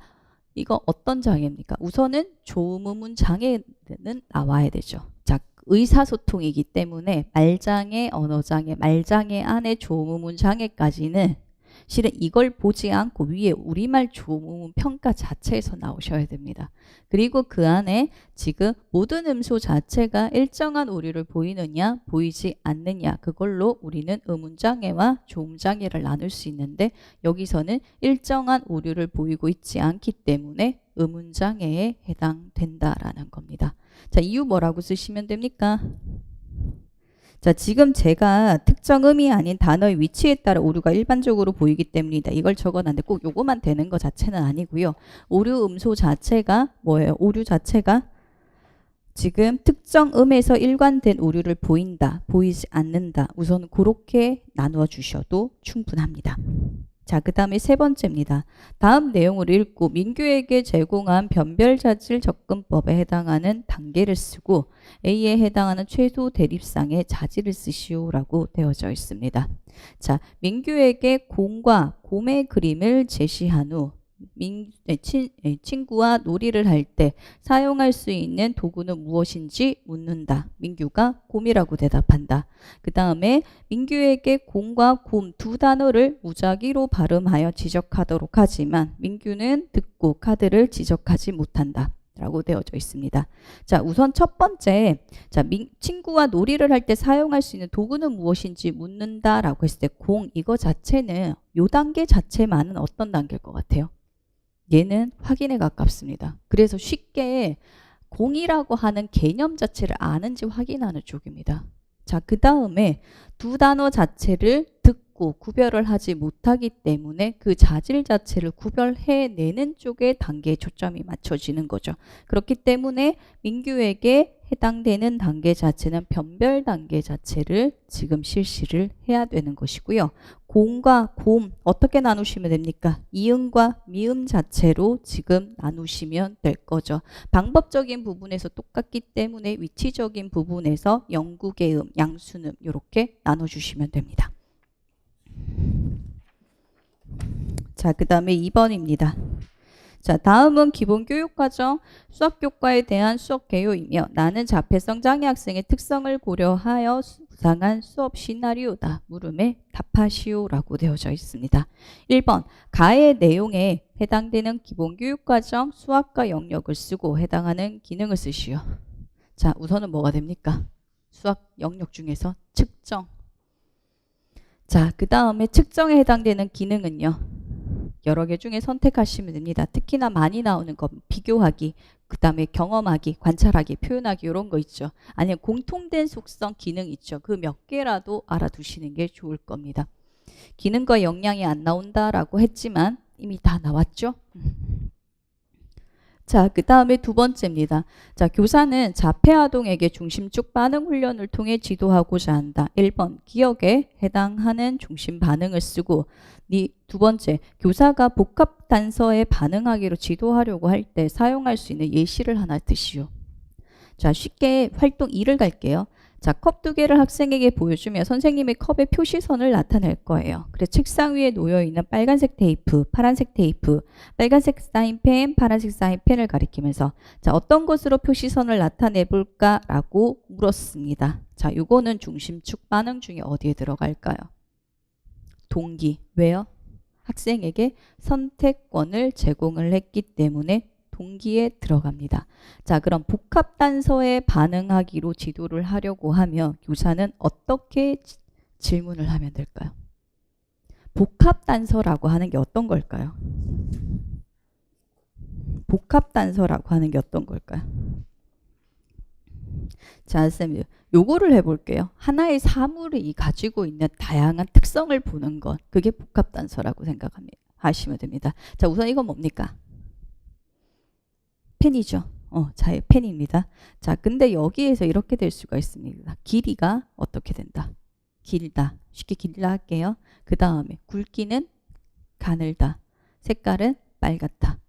이거 어떤 장애입니까? 우선은 조음문 장애는 나와야 되죠. 자, 의사소통이기 때문에 말장애, 언어장애, 말장애 안에 조음문 장애까지는 실은 이걸 보지 않고 위에 우리말 조음문 평가 자체에서 나오셔야 됩니다. 그리고 그 안에 지금 모든 음소 자체가 일정한 오류를 보이느냐 보이지 않느냐, 그걸로 우리는 음운장애와 조음장애를 나눌 수 있는데 여기서는 일정한 오류를 보이고 있지 않기 때문에 음운장애에 해당된다라는 겁니다. 자, 이유 뭐라고 쓰시면 됩니까? 자, 지금 제가 특정 음이 아닌 단어의 위치에 따라 오류가 일반적으로 보이기 때문이다. 이걸 적어놨는데 꼭 요거만 되는 것 자체는 아니고요. 오류 음소 자체가 뭐예요? 오류 자체가 지금 특정 음에서 일관된 오류를 보인다, 보이지 않는다. 우선 그렇게 나누어 주셔도 충분합니다. 자, 그 다음에 세 번째입니다. 다음 내용을 읽고 민규에게 제공한 변별자질 접근법에 해당하는 단계를 쓰고 A에 해당하는 최소 대립상의 자질을 쓰시오라고 되어져 있습니다. 자, 민규에게 공과 곰의 그림을 제시한 후 친구와 놀이를 할 때 사용할 수 있는 도구는 무엇인지 묻는다. 민규가 곰이라고 대답한다. 그 다음에 민규에게 곰과 곰 두 단어를 무작위로 발음하여 지적하도록 하지만 민규는 듣고 카드를 지적하지 못한다 라고 되어져 있습니다. 자, 우선 첫 번째, 자, 친구와 놀이를 할 때 사용할 수 있는 도구는 무엇인지 묻는다 라고 했을 때 공, 이거 자체는 요 단계 자체만은 어떤 단계일 것 같아요? 얘는 확인에 가깝습니다. 그래서 쉽게 공이라고 하는 개념 자체를 아는지 확인하는 쪽입니다. 자, 그 다음에 두 단어 자체를 듣고 구별을 하지 못하기 때문에 그 자질 자체를 구별해내는 쪽에 단계에 초점이 맞춰지는 거죠. 그렇기 때문에 민규에게 해당되는 단계 자체는 변별 단계 자체를 지금 실시를 해야 되는 것이고요. 공과 곰 어떻게 나누시면 됩니까? 이음과 미음 자체로 지금 나누시면 될 거죠. 방법적인 부분에서 똑같기 때문에 위치적인 부분에서 영국의 음, 양수음 이렇게 나눠주시면 됩니다. 자, 그 다음에 2번입니다. 자, 다음은 기본교육과정 수학교과에 대한 수업 개요이며 나는 자폐성 장애 학생의 특성을 고려하여 구상한 수업 시나리오다. 물음에 답하시오라고 되어져 있습니다. 1번 가의 내용에 해당되는 기본교육과정 수학과 영역을 쓰고 해당하는 기능을 쓰시오. 자, 우선은 뭐가 됩니까? 수학 영역 중에서 측정. 자, 그 다음에 측정에 해당되는 기능은요. 여러 개 중에 선택하시면 됩니다. 특히나 많이 나오는 거 비교하기, 그 다음에 경험하기, 관찰하기, 표현하기 이런 거 있죠. 아니면 공통된 속성 기능 있죠. 그 몇 개라도 알아두시는 게 좋을 겁니다. 기능과 역량이 안 나온다라고 했지만 이미 다 나왔죠. 자, 그 다음에 두 번째입니다. 자, 교사는 자폐아동에게 중심축 반응 훈련을 통해 지도하고자 한다. 1번 기억에 해당하는 중심 반응을 쓰고 두 번째, 교사가 복합 단서에 반응하기로 지도하려고 할 때 사용할 수 있는 예시를 하나 드시오. 자, 쉽게 활동 2를 갈게요. 자, 컵 두 개를 학생에게 보여주며 선생님이 컵의 표시선을 나타낼 거예요. 그래서 책상 위에 놓여있는 빨간색 테이프, 파란색 테이프, 빨간색 사인펜, 파란색 사인펜을 가리키면서 자, 어떤 것으로 표시선을 나타내볼까? 라고 물었습니다. 자, 요거는 중심축 반응 중에 어디에 들어갈까요? 동기. 왜요? 학생에게 선택권을 제공을 했기 때문에 동기에 들어갑니다. 자, 그럼 복합단서에 반응하기로 지도를 하려고 하면 교사는 어떻게 질문을 하면 될까요? 복합단서라고 하는 게 어떤 걸까요? 복합단서라고 하는 게 어떤 걸까요? 자, 쌤, 요거를 해볼게요. 하나의 사물이 가지고 있는 다양한 특성을 보는 것. 그게 복합단서라고 하시면 됩니다. 자, 우선 이건 뭡니까? 펜이죠. 자, 펜입니다. 자, 근데 여기에서 이렇게 될 수가 있습니다. 길이가 어떻게 된다? 길다. 쉽게 길다 할게요. 그 다음에 굵기는 가늘다. 색깔은 빨갛다.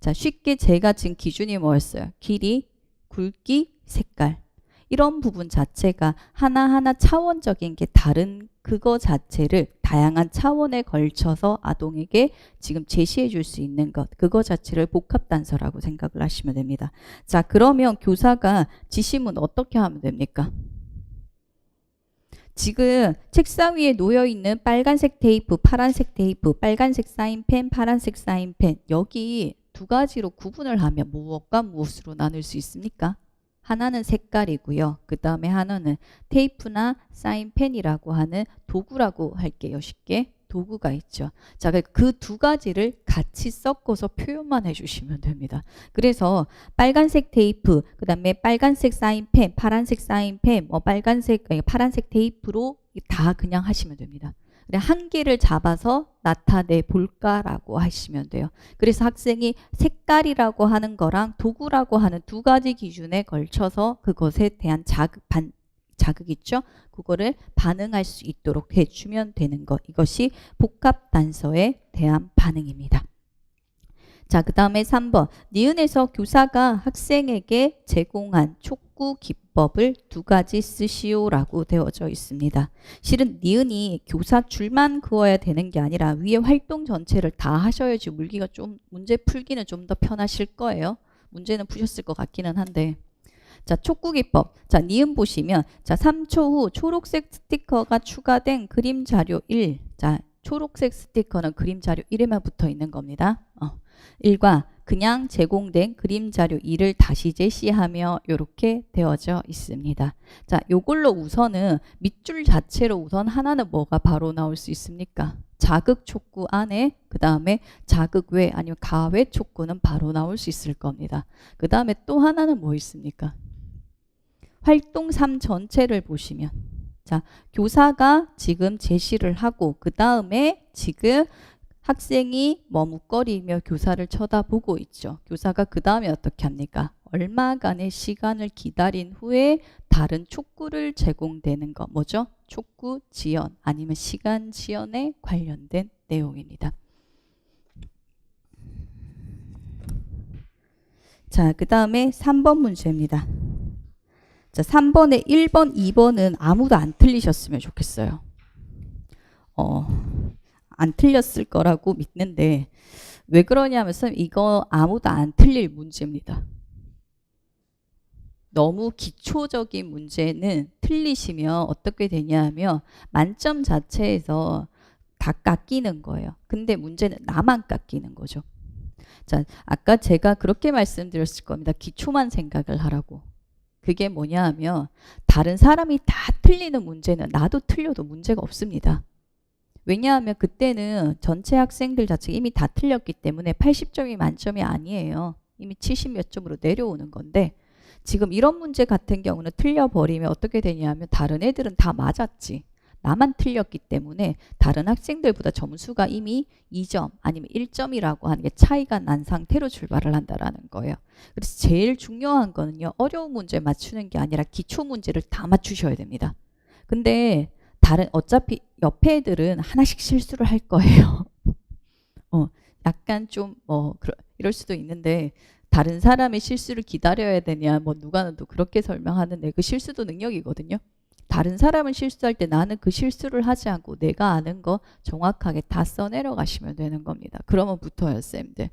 자, 쉽게 제가 지금 기준이 뭐였어요? 길이, 굵기, 색깔. 이런 부분 자체가 하나하나 차원적인 게 다른 그거 자체를 다양한 차원에 걸쳐서 아동에게 지금 제시해 줄 수 있는 것, 그거 자체를 복합단서라고 생각을 하시면 됩니다. 자, 그러면 교사가 지시문 어떻게 하면 됩니까? 지금 책상 위에 놓여있는 빨간색 테이프, 파란색 테이프, 빨간색 사인펜, 파란색 사인펜, 여기 두 가지로 구분을 하면 무엇과 무엇으로 나눌 수 있습니까? 하나는 색깔이고요. 그 다음에 하나는 테이프나 사인펜이라고 하는 도구라고 할게요. 쉽게. 도구가 있죠. 자, 그 두 가지를 같이 섞어서 표현만 해주시면 됩니다. 그래서 빨간색 테이프, 그 다음에 빨간색 사인펜, 파란색 사인펜, 파란색 테이프로 다 그냥 하시면 됩니다. 그냥 한 개를 잡아서 나타내 볼까라고 하시면 돼요. 그래서 학생이 색깔이라고 하는 거랑 도구라고 하는 두 가지 기준에 걸쳐서 그것에 대한 자극 있죠? 그거를 반응할 수 있도록 해주면 되는 것. 이것이 복합단서에 대한 반응입니다. 자, 그 다음에 3번. 니은에서 교사가 학생에게 제공한 촉구 기법을 두 가지 쓰시오라고 되어져 있습니다. 실은 니은이 교사 줄만 그어야 되는 게 아니라 위에 활동 전체를 다 하셔야지 문제 풀기는 좀 더 편하실 거예요. 문제는 푸셨을 것 같기는 한데. 자, 촉구 기법. 자, 니은 보시면 자, 3초 후 초록색 스티커가 추가된 그림 자료 1. 자, 초록색 스티커는 그림 자료 1에만 붙어 있는 겁니다. 1과 그냥 제공된 그림 자료 2를 다시 제시하며 이렇게 되어져 있습니다. 자, 요걸로 우선은 밑줄 자체로 우선 하나는 뭐가 바로 나올 수 있습니까? 자극 촉구 안에 그 다음에 자극 외 아니면 가외 촉구는 바로 나올 수 있을 겁니다. 그 다음에 또 하나는 뭐 있습니까? 활동 3 전체를 보시면 자, 교사가 지금 제시를 하고 그 다음에 지금 학생이 머뭇거리며 교사를 쳐다보고 있죠. 교사가 그 다음에 어떻게 합니까? 얼마간의 시간을 기다린 후에 다른 촉구를 제공되는 거 뭐죠? 촉구 지연 아니면 시간 지연에 관련된 내용입니다. 자, 그 다음에 3번 문제입니다. 자, 3번에 1번, 2번은 아무도 안 틀리셨으면 좋겠어요. 안 틀렸을 거라고 믿는데 왜 그러냐면 이거 아무도 안 틀릴 문제입니다. 너무 기초적인 문제는 틀리시면 어떻게 되냐면 만점 자체에서 다 깎이는 거예요. 근데 문제는 나만 깎이는 거죠. 자, 아까 제가 그렇게 말씀드렸을 겁니다. 기초만 생각을 하라고. 그게 뭐냐 하면 다른 사람이 다 틀리는 문제는 나도 틀려도 문제가 없습니다. 왜냐하면 그때는 전체 학생들 자체가 이미 다 틀렸기 때문에 80점이 만점이 아니에요. 이미 70 몇 점으로 내려오는 건데 지금 이런 문제 같은 경우는 틀려버리면 어떻게 되냐면 다른 애들은 다 맞았지. 나만 틀렸기 때문에 다른 학생들보다 점수가 이미 2점 아니면 1점이라고 하는 게 차이가 난 상태로 출발을 한다라는 거예요. 그래서 제일 중요한 거는요. 어려운 문제 맞추는 게 아니라 기초 문제를 다 맞추셔야 됩니다. 근데 어차피 옆에 애들은 하나씩 실수를 할 거예요. 약간 좀 이럴 수도 있는데 다른 사람의 실수를 기다려야 되냐 누가는 또 그렇게 설명하는데 그 실수도 능력이거든요. 다른 사람은 실수할 때 나는 그 실수를 하지 않고 내가 아는 거 정확하게 다 써내려 가시면 되는 겁니다. 그러면 붙어요, 쌤들.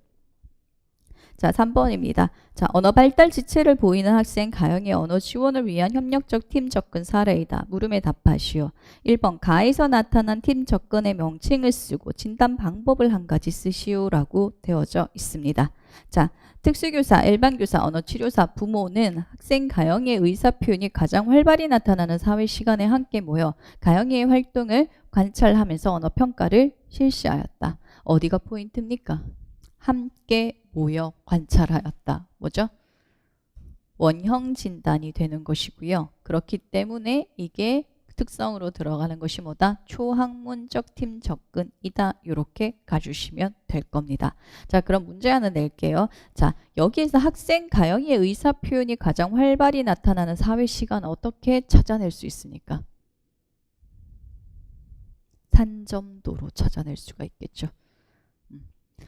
자, 3번입니다. 자, 언어 발달 지체를 보이는 학생 가형의 언어 지원을 위한 협력적 팀 접근 사례이다. 물음에 답하시오. 1번 가에서 나타난 팀 접근의 명칭을 쓰고 진단 방법을 한 가지 쓰시오라고 되어져 있습니다. 자, 특수교사, 일반교사, 언어치료사, 부모는 학생 가형의 의사표현이 가장 활발히 나타나는 사회 시간에 함께 모여 가형의 활동을 관찰하면서 언어평가를 실시하였다. 어디가 포인트입니까? 함께 모여 관찰하였다. 뭐죠? 원형 진단이 되는 것이고요. 그렇기 때문에 이게 특성으로 들어가는 것이 뭐다? 초학문적 팀 접근이다. 이렇게 가주시면 될 겁니다. 자, 그럼 문제 하나 낼게요. 자, 여기에서 학생 가형의 의사표현이 가장 활발히 나타나는 사회 시간 어떻게 찾아낼 수 있습니까? 산점도로 찾아낼 수가 있겠죠.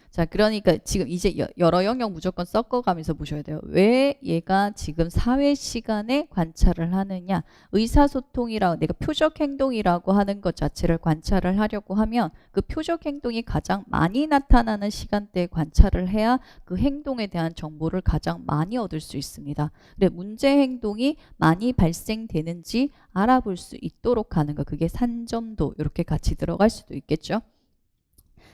자, 그러니까 지금 이제 여러 영역 무조건 섞어가면서 보셔야 돼요. 왜 얘가 지금 사회 시간에 관찰을 하느냐? 의사소통이라고 내가 표적 행동이라고 하는 것 자체를 관찰을 하려고 하면 그 표적 행동이 가장 많이 나타나는 시간대에 관찰을 해야 그 행동에 대한 정보를 가장 많이 얻을 수 있습니다. 그래, 문제 행동이 많이 발생되는지 알아볼 수 있도록 하는 거, 그게 산점도 이렇게 같이 들어갈 수도 있겠죠.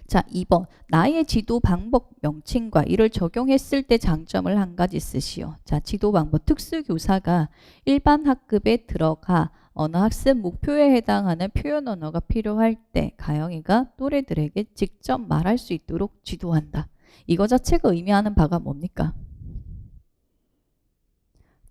자, 2번 나의 지도 방법 명칭과 이를 적용했을 때 장점을 한 가지 쓰시오. 자, 지도 방법 특수교사가 일반 학급에 들어가 언어학습 목표에 해당하는 표현 언어가 필요할 때 가영이가 또래들에게 직접 말할 수 있도록 지도한다. 이거 자체가 의미하는 바가 뭡니까?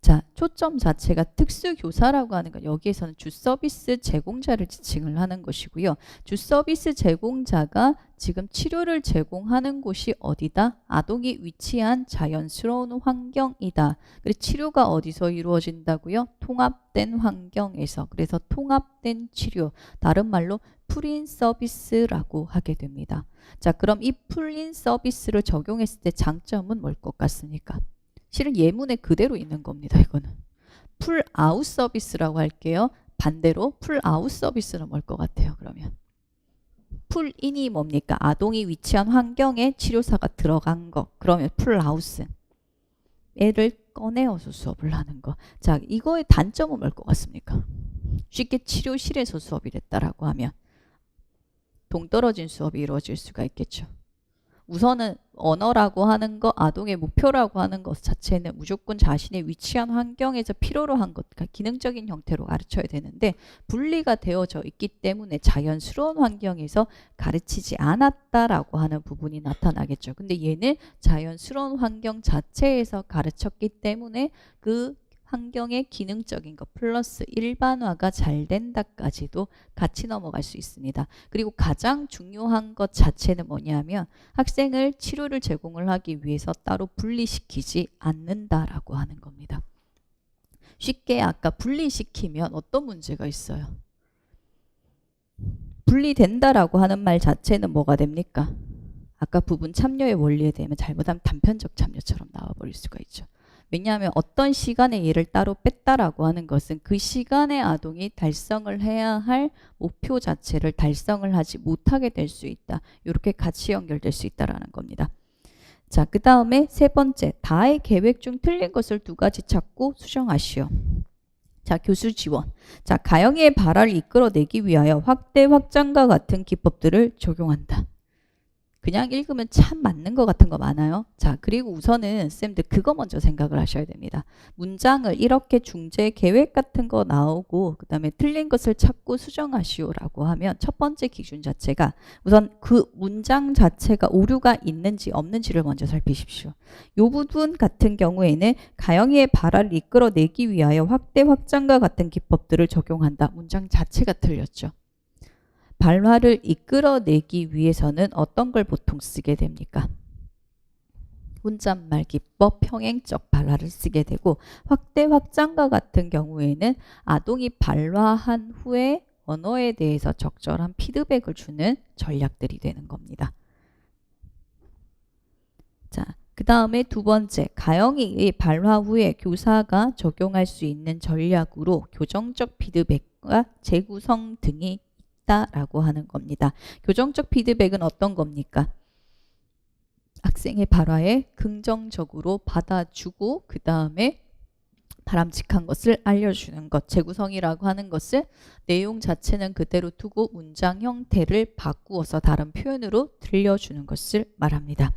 자, 초점 자체가 특수교사라고 하는 건 여기에서는 주서비스 제공자를 지칭을 하는 것이고요. 주서비스 제공자가 지금 치료를 제공하는 곳이 어디다? 아동이 위치한 자연스러운 환경이다. 그래서 치료가 어디서 이루어진다고요? 통합된 환경에서. 그래서 통합된 치료, 다른 말로 풀인 서비스라고 하게 됩니다. 자, 그럼 이 풀인 서비스를 적용했을 때 장점은 뭘 것 같습니까? 실은 예문에 그대로 있는 겁니다. 이거는 풀아웃 서비스라고 할게요. 반대로 풀아웃 서비스는 뭘 것 같아요? 그러면 풀인이 뭡니까? 아동이 위치한 환경에 치료사가 들어간 거. 그러면 풀아웃은 애를 꺼내어서 수업을 하는 거. 자, 이거의 단점은 뭘 것 같습니까? 쉽게 치료실에서 수업이 됐다라고 하면 동떨어진 수업이 이루어질 수가 있겠죠. 우선은 언어라고 하는 거, 아동의 목표라고 하는 것 자체는 무조건 자신의 위치한 환경에서 필요로 한 것, 그러니까 기능적인 형태로 가르쳐야 되는데 분리가 되어져 있기 때문에 자연스러운 환경에서 가르치지 않았다라고 하는 부분이 나타나겠죠. 근데 얘는 자연스러운 환경 자체에서 가르쳤기 때문에 그 환경의 기능적인 것 플러스 일반화가 잘 된다까지도 같이 넘어갈 수 있습니다. 그리고 가장 중요한 것 자체는 뭐냐면 학생을 치료를 제공을 하기 위해서 따로 분리시키지 않는다라고 하는 겁니다. 쉽게 아까 분리시키면 어떤 문제가 있어요? 분리된다라고 하는 말 자체는 뭐가 됩니까? 아까 부분 참여의 원리에 대하면 잘못하면 단편적 참여처럼 나와버릴 수가 있죠. 왜냐하면 어떤 시간에 얘를 따로 뺐다라고 하는 것은 그 시간에 아동이 달성을 해야 할 목표 자체를 달성을 하지 못하게 될 수 있다. 이렇게 같이 연결될 수 있다라는 겁니다. 자, 그 다음에 세 번째, 다의 계획 중 틀린 것을 두 가지 찾고 수정하시오. 자, 교수 지원. 자, 가영이의 발화를 이끌어내기 위하여 확대 확장과 같은 기법들을 적용한다. 그냥 읽으면 참 맞는 것 같은 거 많아요. 자, 그리고 우선은 쌤들 그거 먼저 생각을 하셔야 됩니다. 문장을 이렇게 중재 계획 같은 거 나오고 그 다음에 틀린 것을 찾고 수정하시오라고 하면 첫 번째 기준 자체가 우선 그 문장 자체가 오류가 있는지 없는지를 먼저 살피십시오. 요 부분 같은 경우에는 가영이의 발화를 이끌어내기 위하여 확대 확장과 같은 기법들을 적용한다. 문장 자체가 틀렸죠. 발화를 이끌어내기 위해서는 어떤 걸 보통 쓰게 됩니까? 혼잣말 기법, 평행적 발화를 쓰게 되고 확대 확장과 같은 경우에는 아동이 발화한 후에 언어에 대해서 적절한 피드백을 주는 전략들이 되는 겁니다. 자, 그 다음에 두 번째, 가영이의 발화 후에 교사가 적용할 수 있는 전략으로 교정적 피드백 참조적과 재구성 등이 있다라고 하는 겁니다. 교정적 피드백은 어떤 겁니까? 학생의 발화에 긍정적으로 받아주고 그 다음에 바람직한 것을 알려주는 것. 재구성이라고 하는 것을 내용 자체는 그대로 두고 문장 형태를 바꾸어서 다른 표현으로 들려주는 것을 말합니다.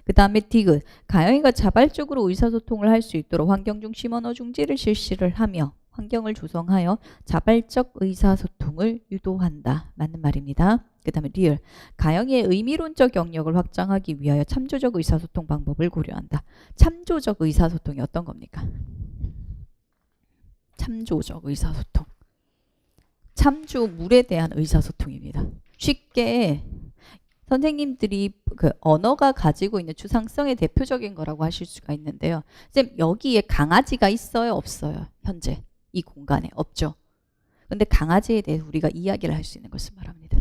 그 다음에 디귿. 가영이가 자발적으로 의사소통을 할 수 있도록 환경 중심 언어 중지를 실시를 하며 환경을 조성하여 자발적 의사소통을 유도한다. 맞는 말입니다. 그 다음에 리을. 가영이의 의미론적 영역을 확장하기 위하여 참조적 의사소통 방법을 고려한다. 참조적 의사소통이 어떤 겁니까? 참조적 의사소통. 참조물에 대한 의사소통입니다. 쉽게 선생님들이 그 언어가 가지고 있는 추상성의 대표적인 거라고 하실 수가 있는데요. 쌤, 여기에 강아지가 있어요? 없어요? 현재 이 공간에 없죠. 근데 강아지에 대해서 우리가 이야기를 할 수 있는 것을 말합니다.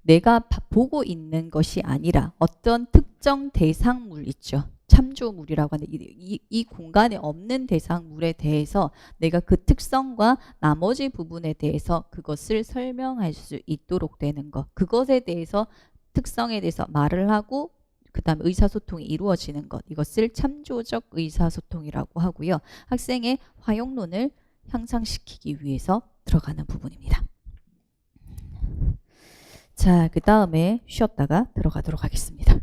내가 보고 있는 것이 아니라 어떤 특정 대상물 있죠. 참조물이라고 하는데 이 공간에 없는 대상물에 대해서 내가 그 특성과 나머지 부분에 대해서 그것을 설명할 수 있도록 되는 것. 그것에 대해서 특성에 대해서 말을 하고 그 다음에 의사소통이 이루어지는 것. 이것을 참조적 의사소통이라고 하고요. 학생의 활용론을 향상시키기 위해서 들어가는 부분입니다. 자, 그 다음에 쉬었다가 들어가도록 하겠습니다.